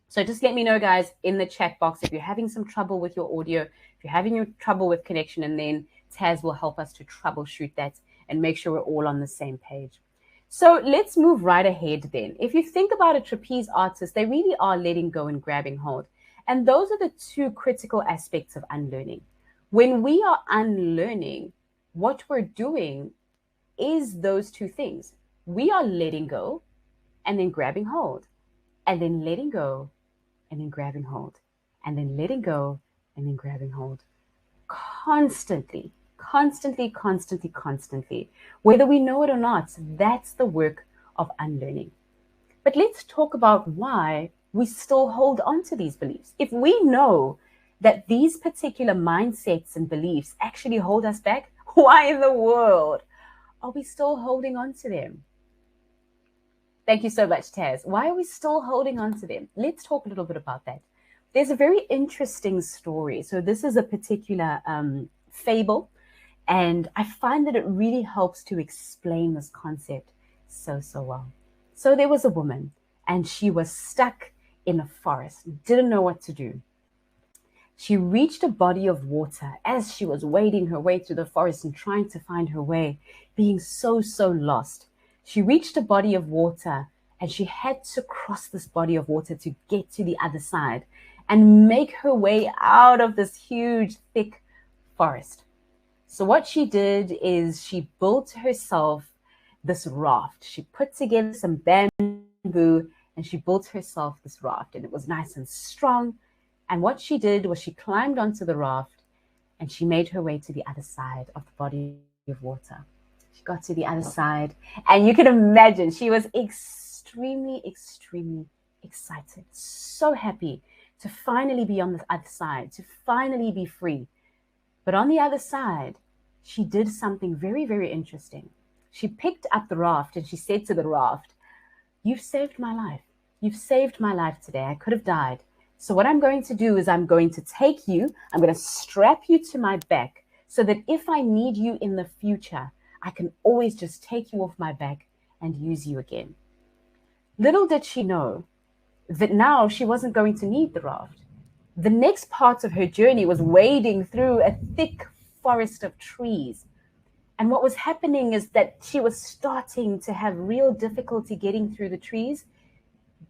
So just let me know, guys, in the chat box if you're having some trouble with your audio, if you're having trouble with connection, and then Taz will help us to troubleshoot that and make sure we're all on the same page. So let's move right ahead then. If you think about a trapeze artist, they really are letting go and grabbing hold. And those are the two critical aspects of unlearning. When we are unlearning, what we're doing is those two things. We are letting go and then grabbing hold, and then letting go and then grabbing hold, and then letting go and then grabbing hold. Constantly. Whether we know it or not, that's the work of unlearning. But let's talk about why we still hold on to these beliefs. If we know that these particular mindsets and beliefs actually hold us back, why in the world are we still holding on to them? Thank you so much, Taz. Why are we still holding on to them? Let's talk a little bit about that. There's a very interesting story. So this is a particular fable, and I find that it really helps to explain this concept so well. So there was a woman, and she was stuck in a forest, didn't know what to do. She reached a body of water as she was wading her way through the forest and trying to find her way, being so lost. She reached a body of water, and she had to cross this body of water to get to the other side and make her way out of this huge, thick forest. So what she did is she built herself this raft. She put together some bamboo, and she built herself this raft, and it was nice and strong. And what she did was she climbed onto the raft, and she made her way to the other side of the body of water. She got to the other side, and you can imagine she was extremely excited, so happy to finally be on the other side, to finally be free. But on the other side, she did something very interesting. She picked up the raft, and she said to the raft, "You've saved my life. You've saved my life today. I could have died. So what I'm going to do is I'm going to take you, I'm going to strap you to my back so that if I need you in the future, I can always just take you off my back and use you again." Little did she know that now she wasn't going to need the raft. The next part of her journey was wading through a thick forest of trees. And what was happening is that she was starting to have real difficulty getting through the trees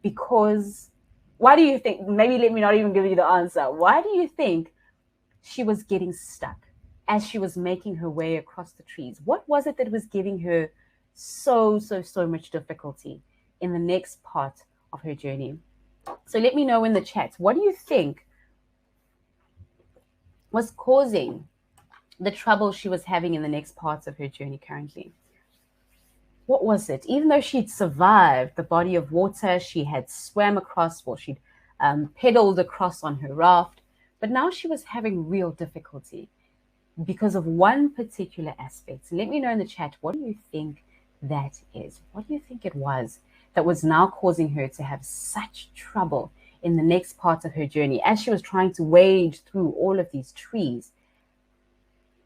because, why do you think, maybe let me not even give you the answer. Why do you think she was getting stuck as she was making her way across the trees? What was it that was giving her so much difficulty in the next part of her journey? So let me know in the chat, what do you think was causing the trouble she was having in the next parts of her journey currently? What was it? Even though she'd survived the body of water, she had swam across, or she'd pedaled across on her raft, but now she was having real difficulty because of one particular aspect. So let me know in the chat, what do you think that is? What do you think it was that was now causing her to have such trouble in the next part of her journey as she was trying to wade through all of these trees?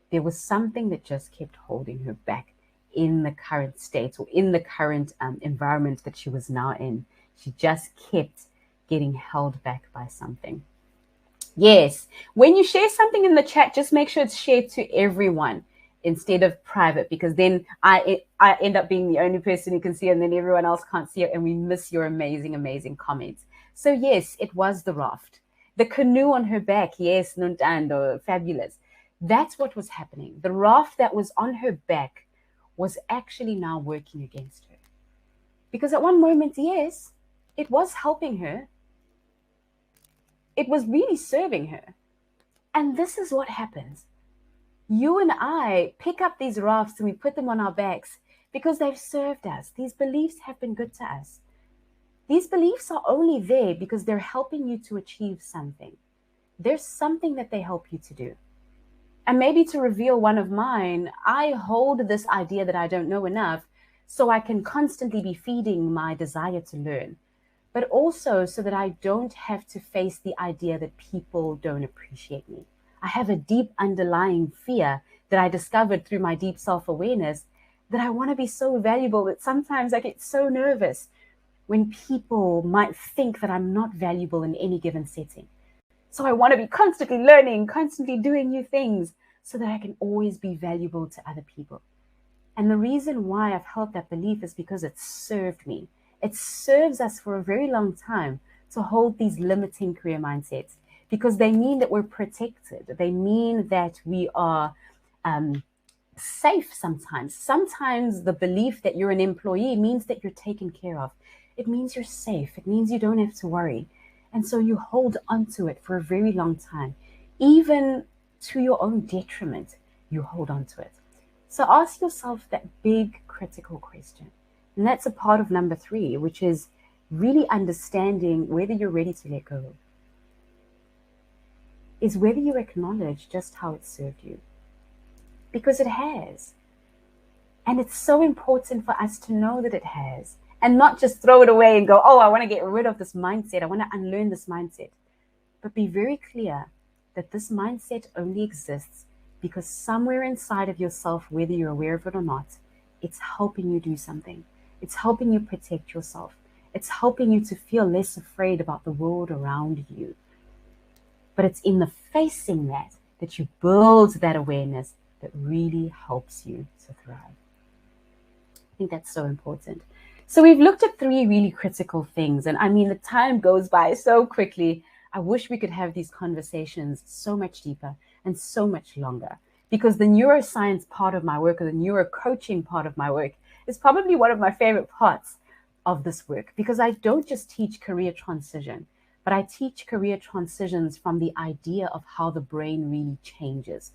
There was something that just kept holding her back in the current state, or in the current environment that she was now in. She just kept getting held back by something. Yes, when you share something in the chat, just make sure it's shared to everyone instead of private, because then I end up being the only person who can see it, and then everyone else can't see it, and we miss your amazing comments. So yes, it was the raft. The canoe on her back, yes, Nuntando, fabulous. That's what was happening. The raft that was on her back was actually now working against her. Because at one moment, yes, it was helping her. It was really serving her. And this is what happens. You and I pick up these rafts and we put them on our backs because they've served us. These beliefs have been good to us. These beliefs are only there because they're helping you to achieve something. There's something that they help you to do. And maybe to reveal one of mine, I hold this idea that I don't know enough so I can constantly be feeding my desire to learn, but also so that I don't have to face the idea that people don't appreciate me. I have a deep underlying fear that I discovered through my deep self-awareness that I want to be so valuable that sometimes I get so nervous when people might think that I'm not valuable in any given setting. So I want to be constantly learning, constantly doing new things so that I can always be valuable to other people. And the reason why I've held that belief is because it served me. It serves us for a very long time to hold these limiting career mindsets because they mean that we're protected. They mean that we are safe sometimes. Sometimes the belief that you're an employee means that you're taken care of. It means you're safe. It means you don't have to worry. And so you hold onto it for a very long time. Even to your own detriment, you hold onto it. So ask yourself that big critical question. And that's a part of number 3, which is really understanding whether you're ready to let go. Is whether you acknowledge just how it served you. Because it has. And it's so important for us to know that it has. And not just throw it away and go, oh, I want to get rid of this mindset. I want to unlearn this mindset. But be very clear that this mindset only exists because somewhere inside of yourself, whether you're aware of it or not, it's helping you do something. It's helping you protect yourself. It's helping you to feel less afraid about the world around you. But it's in the facing that you build that awareness that really helps you to thrive. I think that's so important. So we've looked at 3 really critical things. And I mean, the time goes by so quickly. I wish we could have these conversations so much deeper and so much longer, because the neuroscience part of my work or the neurocoaching part of my work is probably one of my favorite parts of this work, because I don't just teach career transition, but I teach career transitions from the idea of how the brain really changes,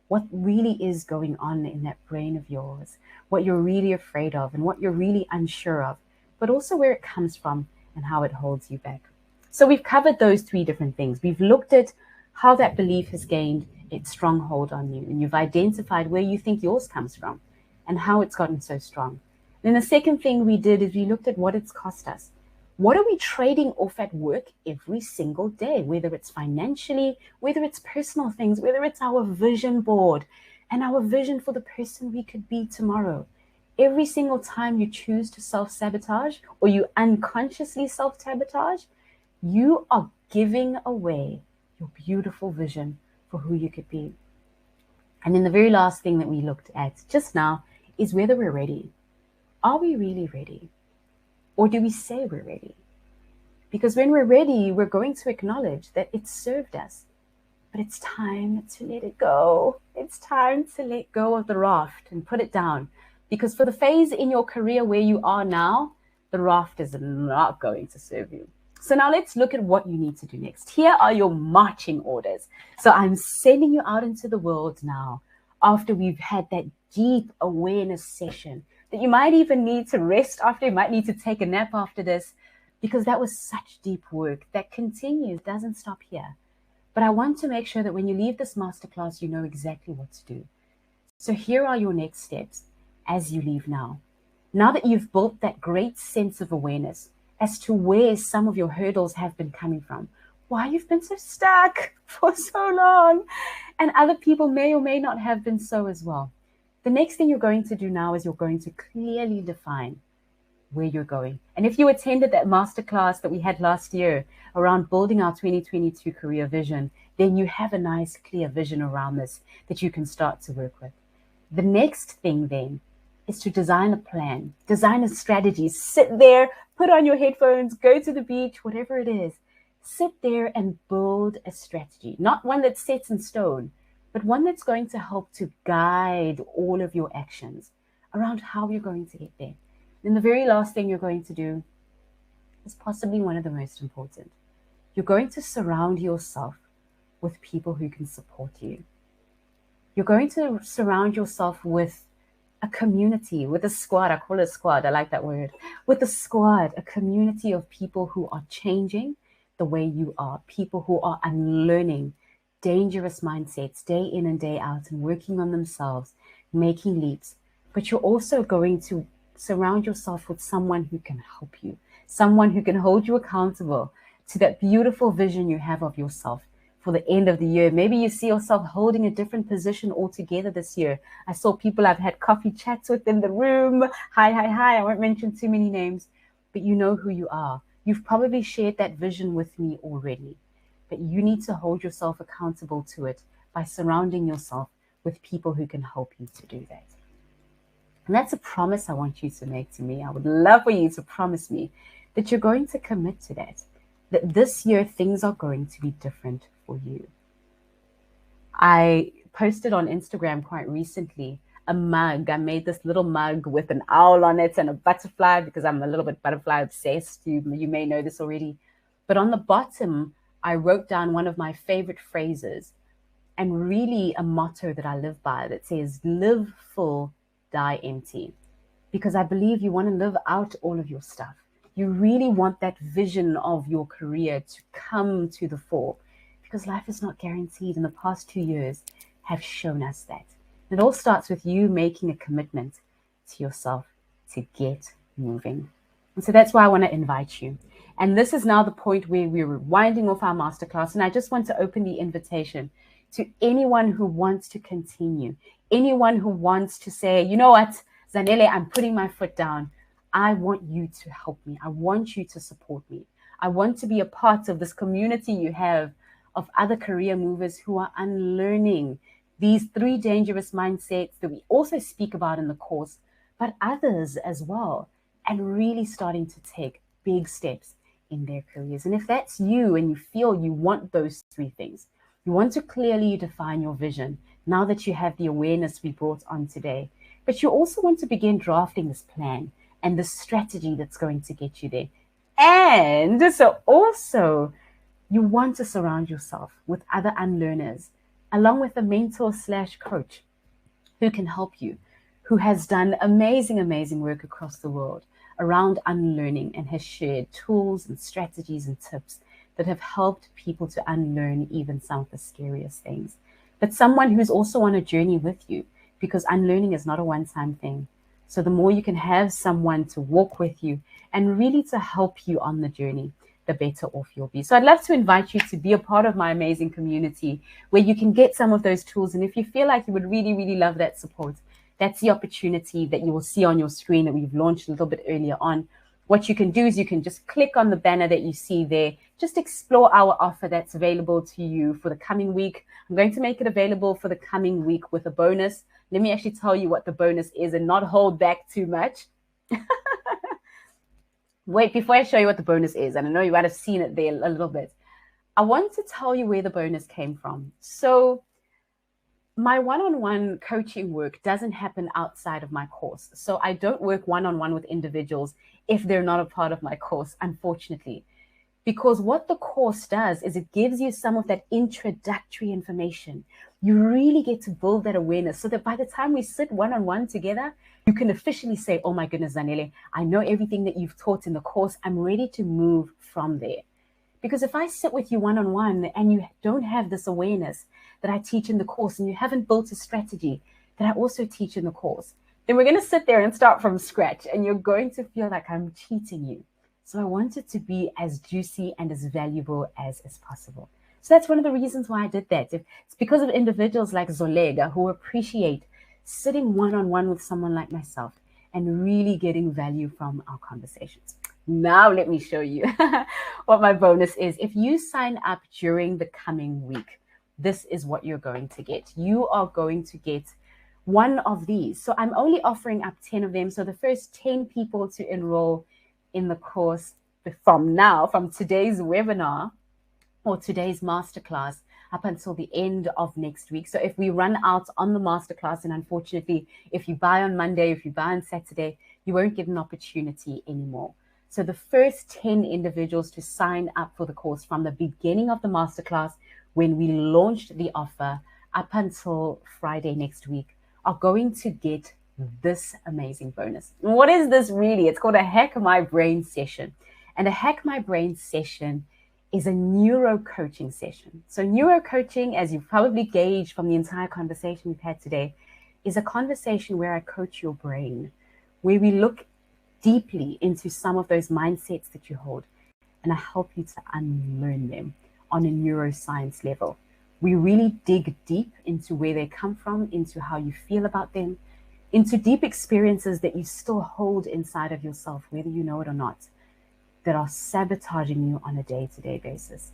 what really is going on in that brain of yours, what you're really afraid of and what you're really unsure of, but also where it comes from and how it holds you back. So we've covered those 3 different things. We've looked at how that belief has gained its stronghold on you, and you've identified where you think yours comes from and how it's gotten so strong. Then the second thing we did is we looked at what it's cost us. What are we trading off at work every single day, whether it's financially, whether it's personal things, whether it's our vision board and our vision for the person we could be tomorrow. Every single time you choose to self-sabotage or you unconsciously self-sabotage, you are giving away your beautiful vision for who you could be. And then the very last thing that we looked at just now is whether we're ready. Are we really ready? Or do we say we're ready? Because when we're ready, we're going to acknowledge that it served us. But it's time to let it go. It's time to let go of the raft and put it down. Because for the phase in your career where you are now, the raft is not going to serve you. So now let's look at what you need to do next. Here are your marching orders. So I'm sending you out into the world now after we've had that deep awareness session that you might even need to rest after, you might need to take a nap after this, because that was such deep work that continues, doesn't stop here. But I want to make sure that when you leave this masterclass, you know exactly what to do. So here are your next steps as you leave now. Now that you've built that great sense of awareness as to where some of your hurdles have been coming from, why you've been so stuck for so long, and other people may or may not have been so as well. The next thing you're going to do now is you're going to clearly define where you're going. And if you attended that masterclass that we had last year around building our 2022 career vision, then you have a nice clear vision around this that you can start to work with. The next thing then is to design a plan, design a strategy. Sit there, put on your headphones, go to the beach, whatever it is. Sit there and build a strategy, not one that's set in stone, but one that's going to help to guide all of your actions around how you're going to get there. And the very last thing you're going to do is possibly one of the most important. You're going to surround yourself with people who can support you. You're going to surround yourself with a community, with a squad. I call it a squad. I like that word. With a squad, a community of people who are changing the way you are, people who are unlearning dangerous mindsets day in and day out and working on themselves, making leaps. But you're also going to surround yourself with someone who can help you, someone who can hold you accountable to that beautiful vision you have of yourself for the end of the year. Maybe you see yourself holding a different position altogether this year. I saw people I've had coffee chats with in the room. Hi. I won't mention too many names, but you know who you are. You've probably shared that vision with me already, but you need to hold yourself accountable to it by surrounding yourself with people who can help you to do that. And that's a promise I want you to make to me. I would love for you to promise me that you're going to commit to that this year things are going to be different for you. I posted on Instagram quite recently a mug. I made this little mug with an owl on it and a butterfly because I'm a little bit butterfly obsessed. You may know this already. But on the bottom, I wrote down one of my favorite phrases and really a motto that I live by that says, live full, die empty. Because I believe you want to live out all of your stuff. You really want that vision of your career to come to the fore, because life is not guaranteed, and the past 2 years have shown us that. It all starts with you making a commitment to yourself to get moving. And so that's why I want to invite you. And this is now the point where we're winding off our masterclass, and I just want to open the invitation to anyone who wants to continue, anyone who wants to say, you know what, Zanele, I'm putting my foot down. I want you to help me. I want you to support me. I want to be a part of this community you have of other career movers who are unlearning these 3 dangerous mindsets that we also speak about in the course, but others as well, and really starting to take big steps in their careers. And if that's you and you feel you want those 3 things, you want to clearly define your vision now that you have the awareness we brought on today, but you also want to begin drafting this plan and the strategy that's going to get you there. And so also you want to surround yourself with other unlearners, along with a mentor/coach who can help you, who has done amazing work across the world around unlearning and has shared tools and strategies and tips that have helped people to unlearn even some of the scariest things. But someone who's also on a journey with you, because unlearning is not a one-time thing. So the more you can have someone to walk with you and really to help you on the journey, the better off you'll be. So I'd love to invite you to be a part of my amazing community where you can get some of those tools. And if you feel like you would really love that support, that's the opportunity that you will see on your screen that we've launched a little bit earlier on. What you can do is you can just click on the banner that you see there. Just explore our offer that's available to you for the coming week. I'm going to make it available for the coming week with a bonus. Let me actually tell you what the bonus is and not hold back too much. Wait, before I show you what the bonus is, and I know you might have seen it there a little bit, I want to tell you where the bonus came from. So my one-on-one coaching work doesn't happen outside of my course. So I don't work one-on-one with individuals if they're not a part of my course, unfortunately. Because what the course does is it gives you some of that introductory information. You really get to build that awareness so that by the time we sit one-on-one together, you can officially say, oh my goodness, Zanele, I know everything that you've taught in the course. I'm ready to move from there. Because if I sit with you one-on-one and you don't have this awareness that I teach in the course and you haven't built a strategy that I also teach in the course, then we're going to sit there and start from scratch and you're going to feel like I'm cheating you. So I want it to be as juicy and as valuable as possible. So that's one of the reasons why I did that. It's because of individuals like Zolega who appreciate sitting one-on-one with someone like myself and really getting value from our conversations. Now let me show you what my bonus is. If you sign up during the coming week, this is what you're going to get. You are going to get one of these. So I'm only offering up 10 of them. So the first 10 people to enroll in the course from today's webinar or today's masterclass up until the end of next week. So if we run out on the masterclass, and unfortunately, if you buy on Monday, if you buy on Saturday, you won't get an opportunity anymore. So the first 10 individuals to sign up for the course from the beginning of the masterclass when we launched the offer up until Friday next week are going to get this amazing bonus. What is this really? It's called a Hack My Brain session. And a Hack My Brain session is a neuro coaching session. So neuro coaching, as you've probably gauged from the entire conversation we've had today, is a conversation where I coach your brain, where we look deeply into some of those mindsets that you hold, and I help you to unlearn them on a neuroscience level. We really dig deep into where they come from, into how you feel about them, into deep experiences that you still hold inside of yourself, whether you know it or not, that are sabotaging you on a day-to-day basis.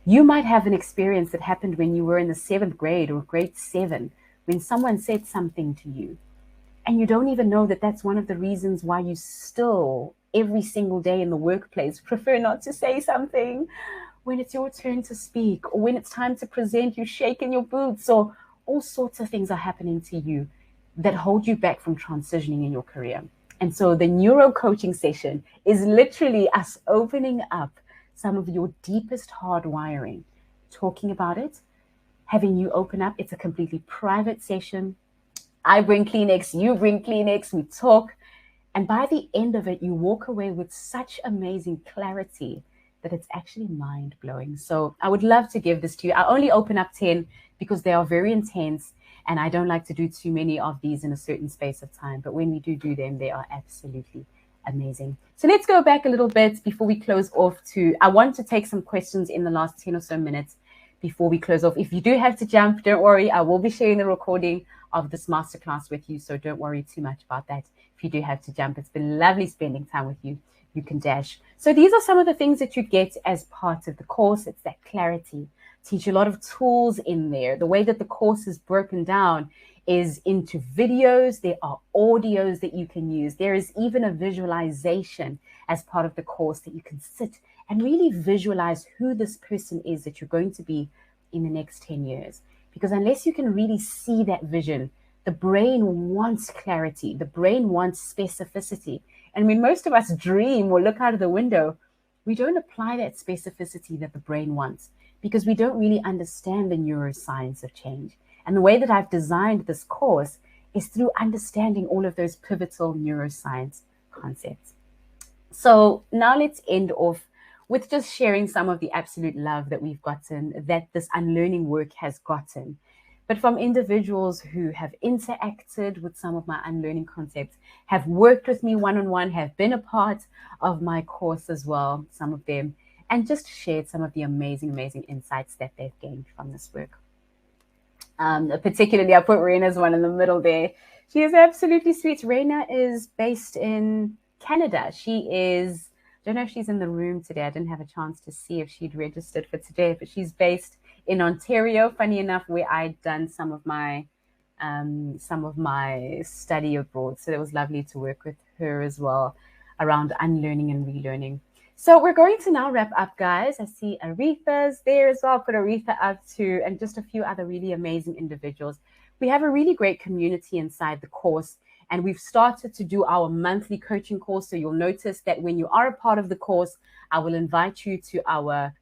You might have an experience that happened when you were in the 7th grade or grade 7, when someone said something to you, and you don't even know that that's one of the reasons why you still, every single day in the workplace, prefer not to say something. When it's your turn to speak, or when it's time to present, you shake in your boots, or all sorts of things are happening to you that hold you back from transitioning in your career. And so the neuro coaching session is literally us opening up some of your deepest hardwiring, talking about it, having you open up. It's a completely private session. I bring Kleenex, you bring Kleenex, we talk. And by the end of it, you walk away with such amazing clarity that it's actually mind-blowing. So I would love to give this to you. I only open up 10 because they are very intense, and I don't like to do too many of these in a certain space of time. But when we do them, they are absolutely amazing. So let's go back a little bit before we close off I want to take some questions in the last 10 or so minutes before we close off. If you do have to jump, don't worry. I will be sharing the recording of this masterclass with you, so don't worry too much about that. If you do have to jump, it's been lovely spending time with you. You can dash. So these are some of the things that you get as part of the course. It's that clarity. Teach a lot of tools in there. The way that the course is broken down is into videos. There are audios that you can use. There is even a visualization as part of the course that you can sit and really visualize who this person is that you're going to be in the next 10 years. Because unless you can really see that vision, the brain wants clarity. The brain wants specificity. And when most of us dream or look out of the window, we don't apply that specificity that the brain wants because we don't really understand the neuroscience of change. And the way that I've designed this course is through understanding all of those pivotal neuroscience concepts. So now let's end off with just sharing some of the absolute love that we've gotten, that this unlearning work has gotten. But from individuals who have interacted with some of my unlearning concepts, have worked with me one-on-one, have been a part of my course as well, some of them, and just shared some of the amazing insights that they've gained from this work. Particularly, I put Reina's one in the middle there. She is absolutely sweet. Reina is based in Canada. She is, I don't know if she's in the room today. I didn't have a chance to see if she'd registered for today, but she's based in Ontario, funny enough, where I'd done some of my study abroad. So it was lovely to work with her as well around unlearning and relearning. So we're going to now wrap up, guys. I see Aretha's there as well. I'll put Aretha up too, and just a few other really amazing individuals. We have a really great community inside the course, and we've started to do our monthly coaching course. So you'll notice that when you are a part of the course, I will invite you to our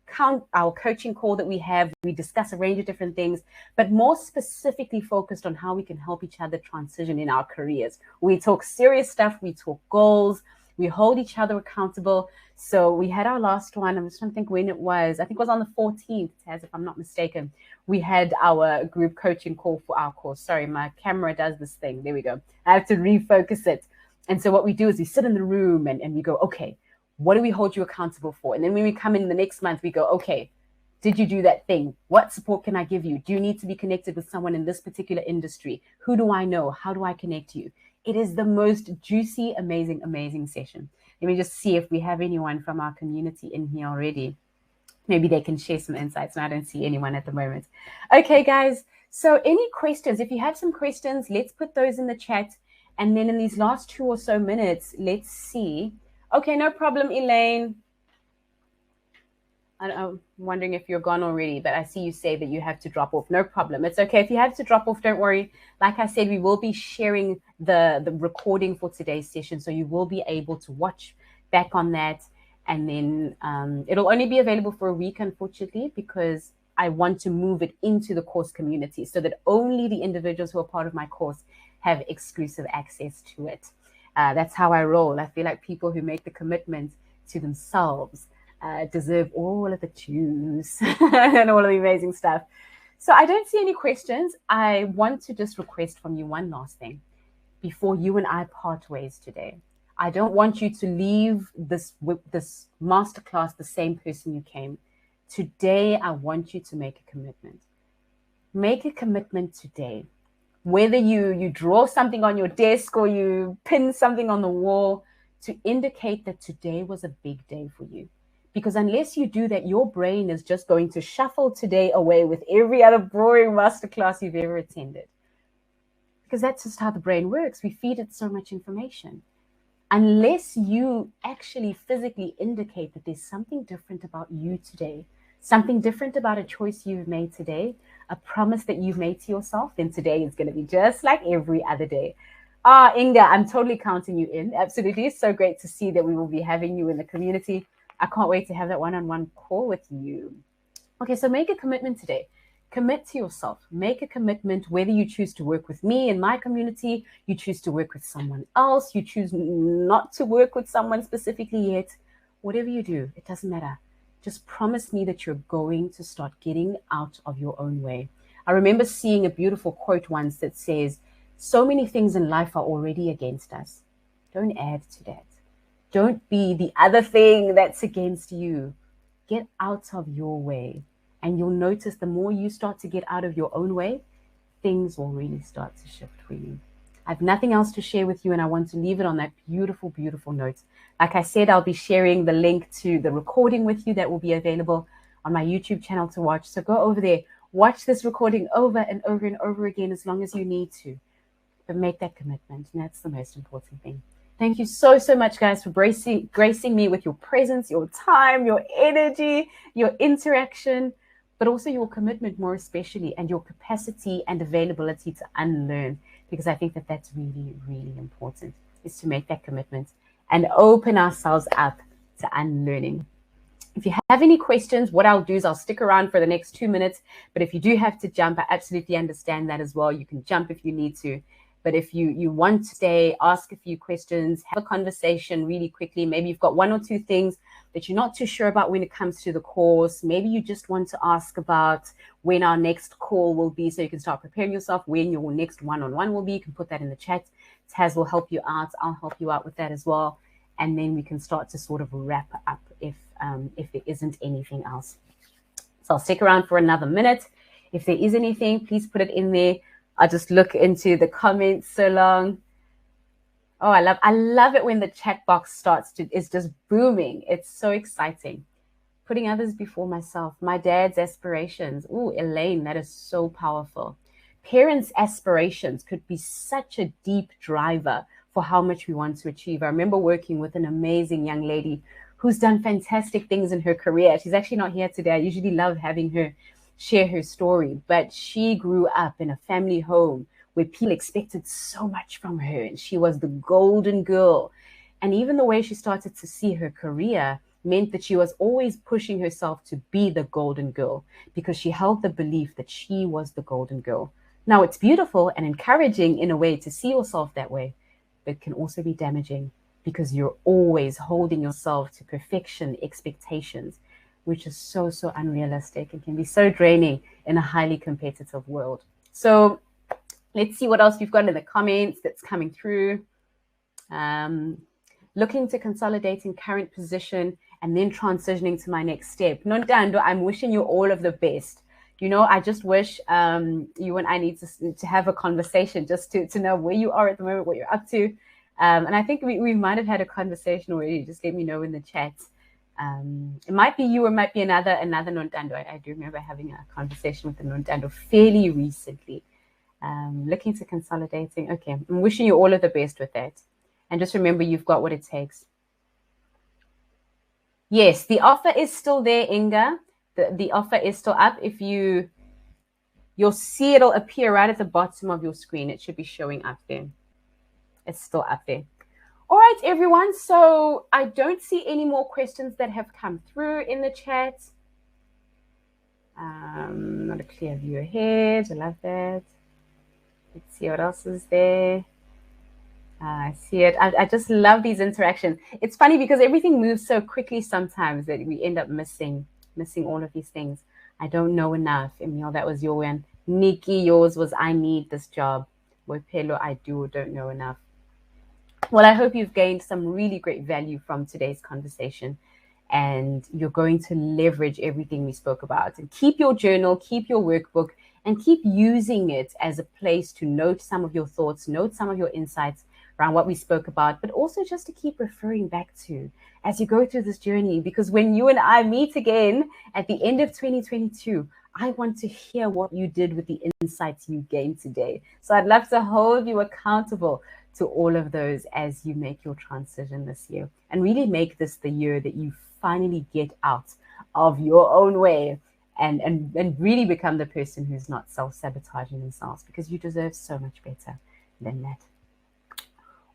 coaching call that we have. We discuss a range of different things, but more specifically focused on how we can help each other transition in our careers. We talk serious stuff. We talk goals. We hold each other accountable. So we had our last one. I'm just trying to think when it was. I think it was on the 14th, Taz, if I'm not mistaken. We had our group coaching call for our course. Sorry, my camera does this thing. There we go. I have to refocus it. And so what we do is we sit in the room and we go, okay, what do we hold you accountable for? And then when we come in the next month, we go, okay, did you do that thing? What support can I give you? Do you need to be connected with someone in this particular industry? Who do I know? How do I connect you? It is the most juicy, amazing session. Let me just see if we have anyone from our community in here already. Maybe they can share some insights. And I don't see anyone at the moment. Okay, guys. So any questions? If you have some questions, let's put those in the chat. And then in these last 2 or so minutes, let's see. Okay, no problem, Elaine. I'm wondering if you're gone already, but I see you say that you have to drop off. No problem. It's okay. If you have to drop off, don't worry. Like I said, we will be sharing the recording for today's session. So you will be able to watch back on that. And then it'll only be available for a week, unfortunately, because I want to move it into the course community so that only the individuals who are part of my course have exclusive access to it. That's how I roll. I feel like people who make the commitment to themselves deserve all of the juice and all of the amazing stuff. So I don't see any questions. I want to just request from you one last thing before you and I part ways today. I don't want you to leave this masterclass the same person you came. Today, I want you to make a commitment. Make a commitment today. Whether you draw something on your desk or you pin something on the wall to indicate that today was a big day for you. Because unless you do that, your brain is just going to shuffle today away with every other boring masterclass you've ever attended. Because that's just how the brain works. We feed it so much information. Unless you actually physically indicate that there's something different about you today, something different about a choice you've made today, a promise that you've made to yourself, then today is going to be just like every other day. Inga, I'm totally counting you in. Absolutely. It's so great to see that we will be having you in the community. I can't wait to have that one-on-one call with you. Okay, so make a commitment today. Commit to yourself. Make a commitment, whether you choose to work with me in my community, you choose to work with someone else, you choose not to work with someone specifically yet. Whatever you do, it doesn't matter. Just promise me that you're going to start getting out of your own way. I remember seeing a beautiful quote once that says, so many things in life are already against us. Don't add to that. Don't be the other thing that's against you. Get out of your way. And you'll notice the more you start to get out of your own way, things will really start to shift for you. I have nothing else to share with you, and I want to leave it on that beautiful, beautiful note. Like I said, I'll be sharing the link to the recording with you that will be available on my YouTube channel to watch. So go over there, watch this recording over and over and over again as long as you need to. But make that commitment, and that's the most important thing. Thank you so, so much, guys, for gracing me with your presence, your time, your energy, your interaction, but also your commitment more especially, and your capacity and availability to unlearn, because I think that that's really, really important, is to make that commitment and open ourselves up to unlearning. If you have any questions, what I'll do is I'll stick around for the next 2 minutes, but if you do have to jump, I absolutely understand that as well. You can jump if you need to. But if you want to stay, ask a few questions, have a conversation really quickly. Maybe you've got one or two things that you're not too sure about when it comes to the course. Maybe you just want to ask about when our next call will be so you can start preparing yourself, when your next one-on-one will be. You can put that in the chat. Taz will help you out. I'll help you out with that as well. And then we can start to sort of wrap up if there isn't anything else. So I'll stick around for another minute. If there is anything, please put it in there. I'll just look into the comments so long. Oh, I love it when the chat box is just booming. It's so exciting. Putting others before myself, my dad's aspirations. Ooh, Elaine, that is so powerful. Parents' aspirations could be such a deep driver for how much we want to achieve. I remember working with an amazing young lady who's done fantastic things in her career. She's actually not here today. I usually love having her share her story, but she grew up in a family home where people expected so much from her, and she was the golden girl. And even the way she started to see her career meant that she was always pushing herself to be the golden girl, because she held the belief that she was the golden girl. Now, it's beautiful and encouraging in a way to see yourself that way, but it can also be damaging because you're always holding yourself to perfection expectations, which is so, so unrealistic and can be so draining in a highly competitive world. So let's see what else you've got in the comments that's coming through. Looking to consolidating current position and then transitioning to my next step. Nontando, I'm wishing you all of the best. You know, I just wish you and I need to have a conversation just to know where you are at the moment, what you're up to. And I think we might have had a conversation already. Just let me know in the chat. It might be you or it might be another Nontando. I do remember having a conversation with the Nontando fairly recently. Looking to consolidating. Okay, I'm wishing you all of the best with that. And just remember, you've got what it takes. Yes, the offer is still there, Inga. The offer is still up. If you'll see it'll appear right at the bottom of your screen. It should be showing up there. It's still up there. All right, everyone. So I don't see any more questions that have come through in the chat. Not a clear view ahead. I love that. Let's see what else is there. I see it. I just love these interactions. It's funny because everything moves so quickly sometimes that we end up missing all of these things. I don't know enough. Emil, that was your one. Nikki, yours was I need this job. Wepelo, I do or don't know enough. Well, I hope you've gained some really great value from today's conversation and you're going to leverage everything we spoke about. And keep your journal, keep your workbook, and keep using it as a place to note some of your thoughts, note some of your insights around what we spoke about, but also just to keep referring back to as you go through this journey. Because when you and I meet again at the end of 2022, I want to hear what you did with the insights you gained today. So I'd love to hold you accountable to all of those as you make your transition this year and really make this the year that you finally get out of your own way and really become the person who's not self-sabotaging themselves, because you deserve so much better than that.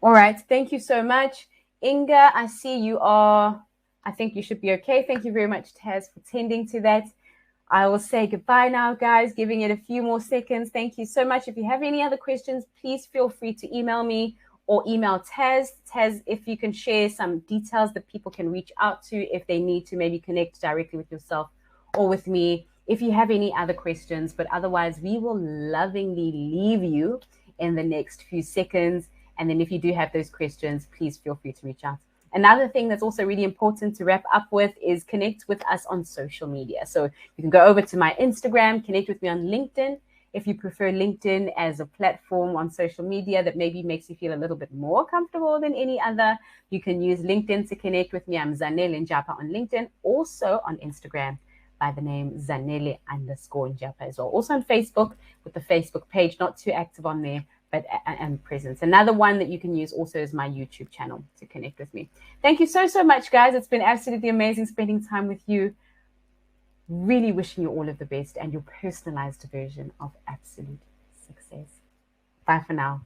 All right. Thank you so much. Inga, I see you are, I think you should be okay. Thank you very much, Taz, for tending to that. I will say goodbye now, guys, giving it a few more seconds. Thank you so much. If you have any other questions, please feel free to email me or email Taz. Taz, if you can share some details that people can reach out to if they need to maybe connect directly with yourself or with me, if you have any other questions. But otherwise, we will lovingly leave you in the next few seconds. And then if you do have those questions, please feel free to reach out. Another thing that's also really important to wrap up with is connect with us on social media. So you can go over to my Instagram, connect with me on LinkedIn. If you prefer LinkedIn as a platform on social media that maybe makes you feel a little bit more comfortable than any other, you can use LinkedIn to connect with me. I'm Zanele Njapa on LinkedIn, also on Instagram by the name Zanele_Njapa as well. Also on Facebook with the Facebook page, not too active on there, but and presence. Another one that you can use also is my YouTube channel to connect with me. Thank you so much, guys. It's been absolutely amazing spending time with you. Really wishing you all of the best and your personalized version of absolute success. Bye for now.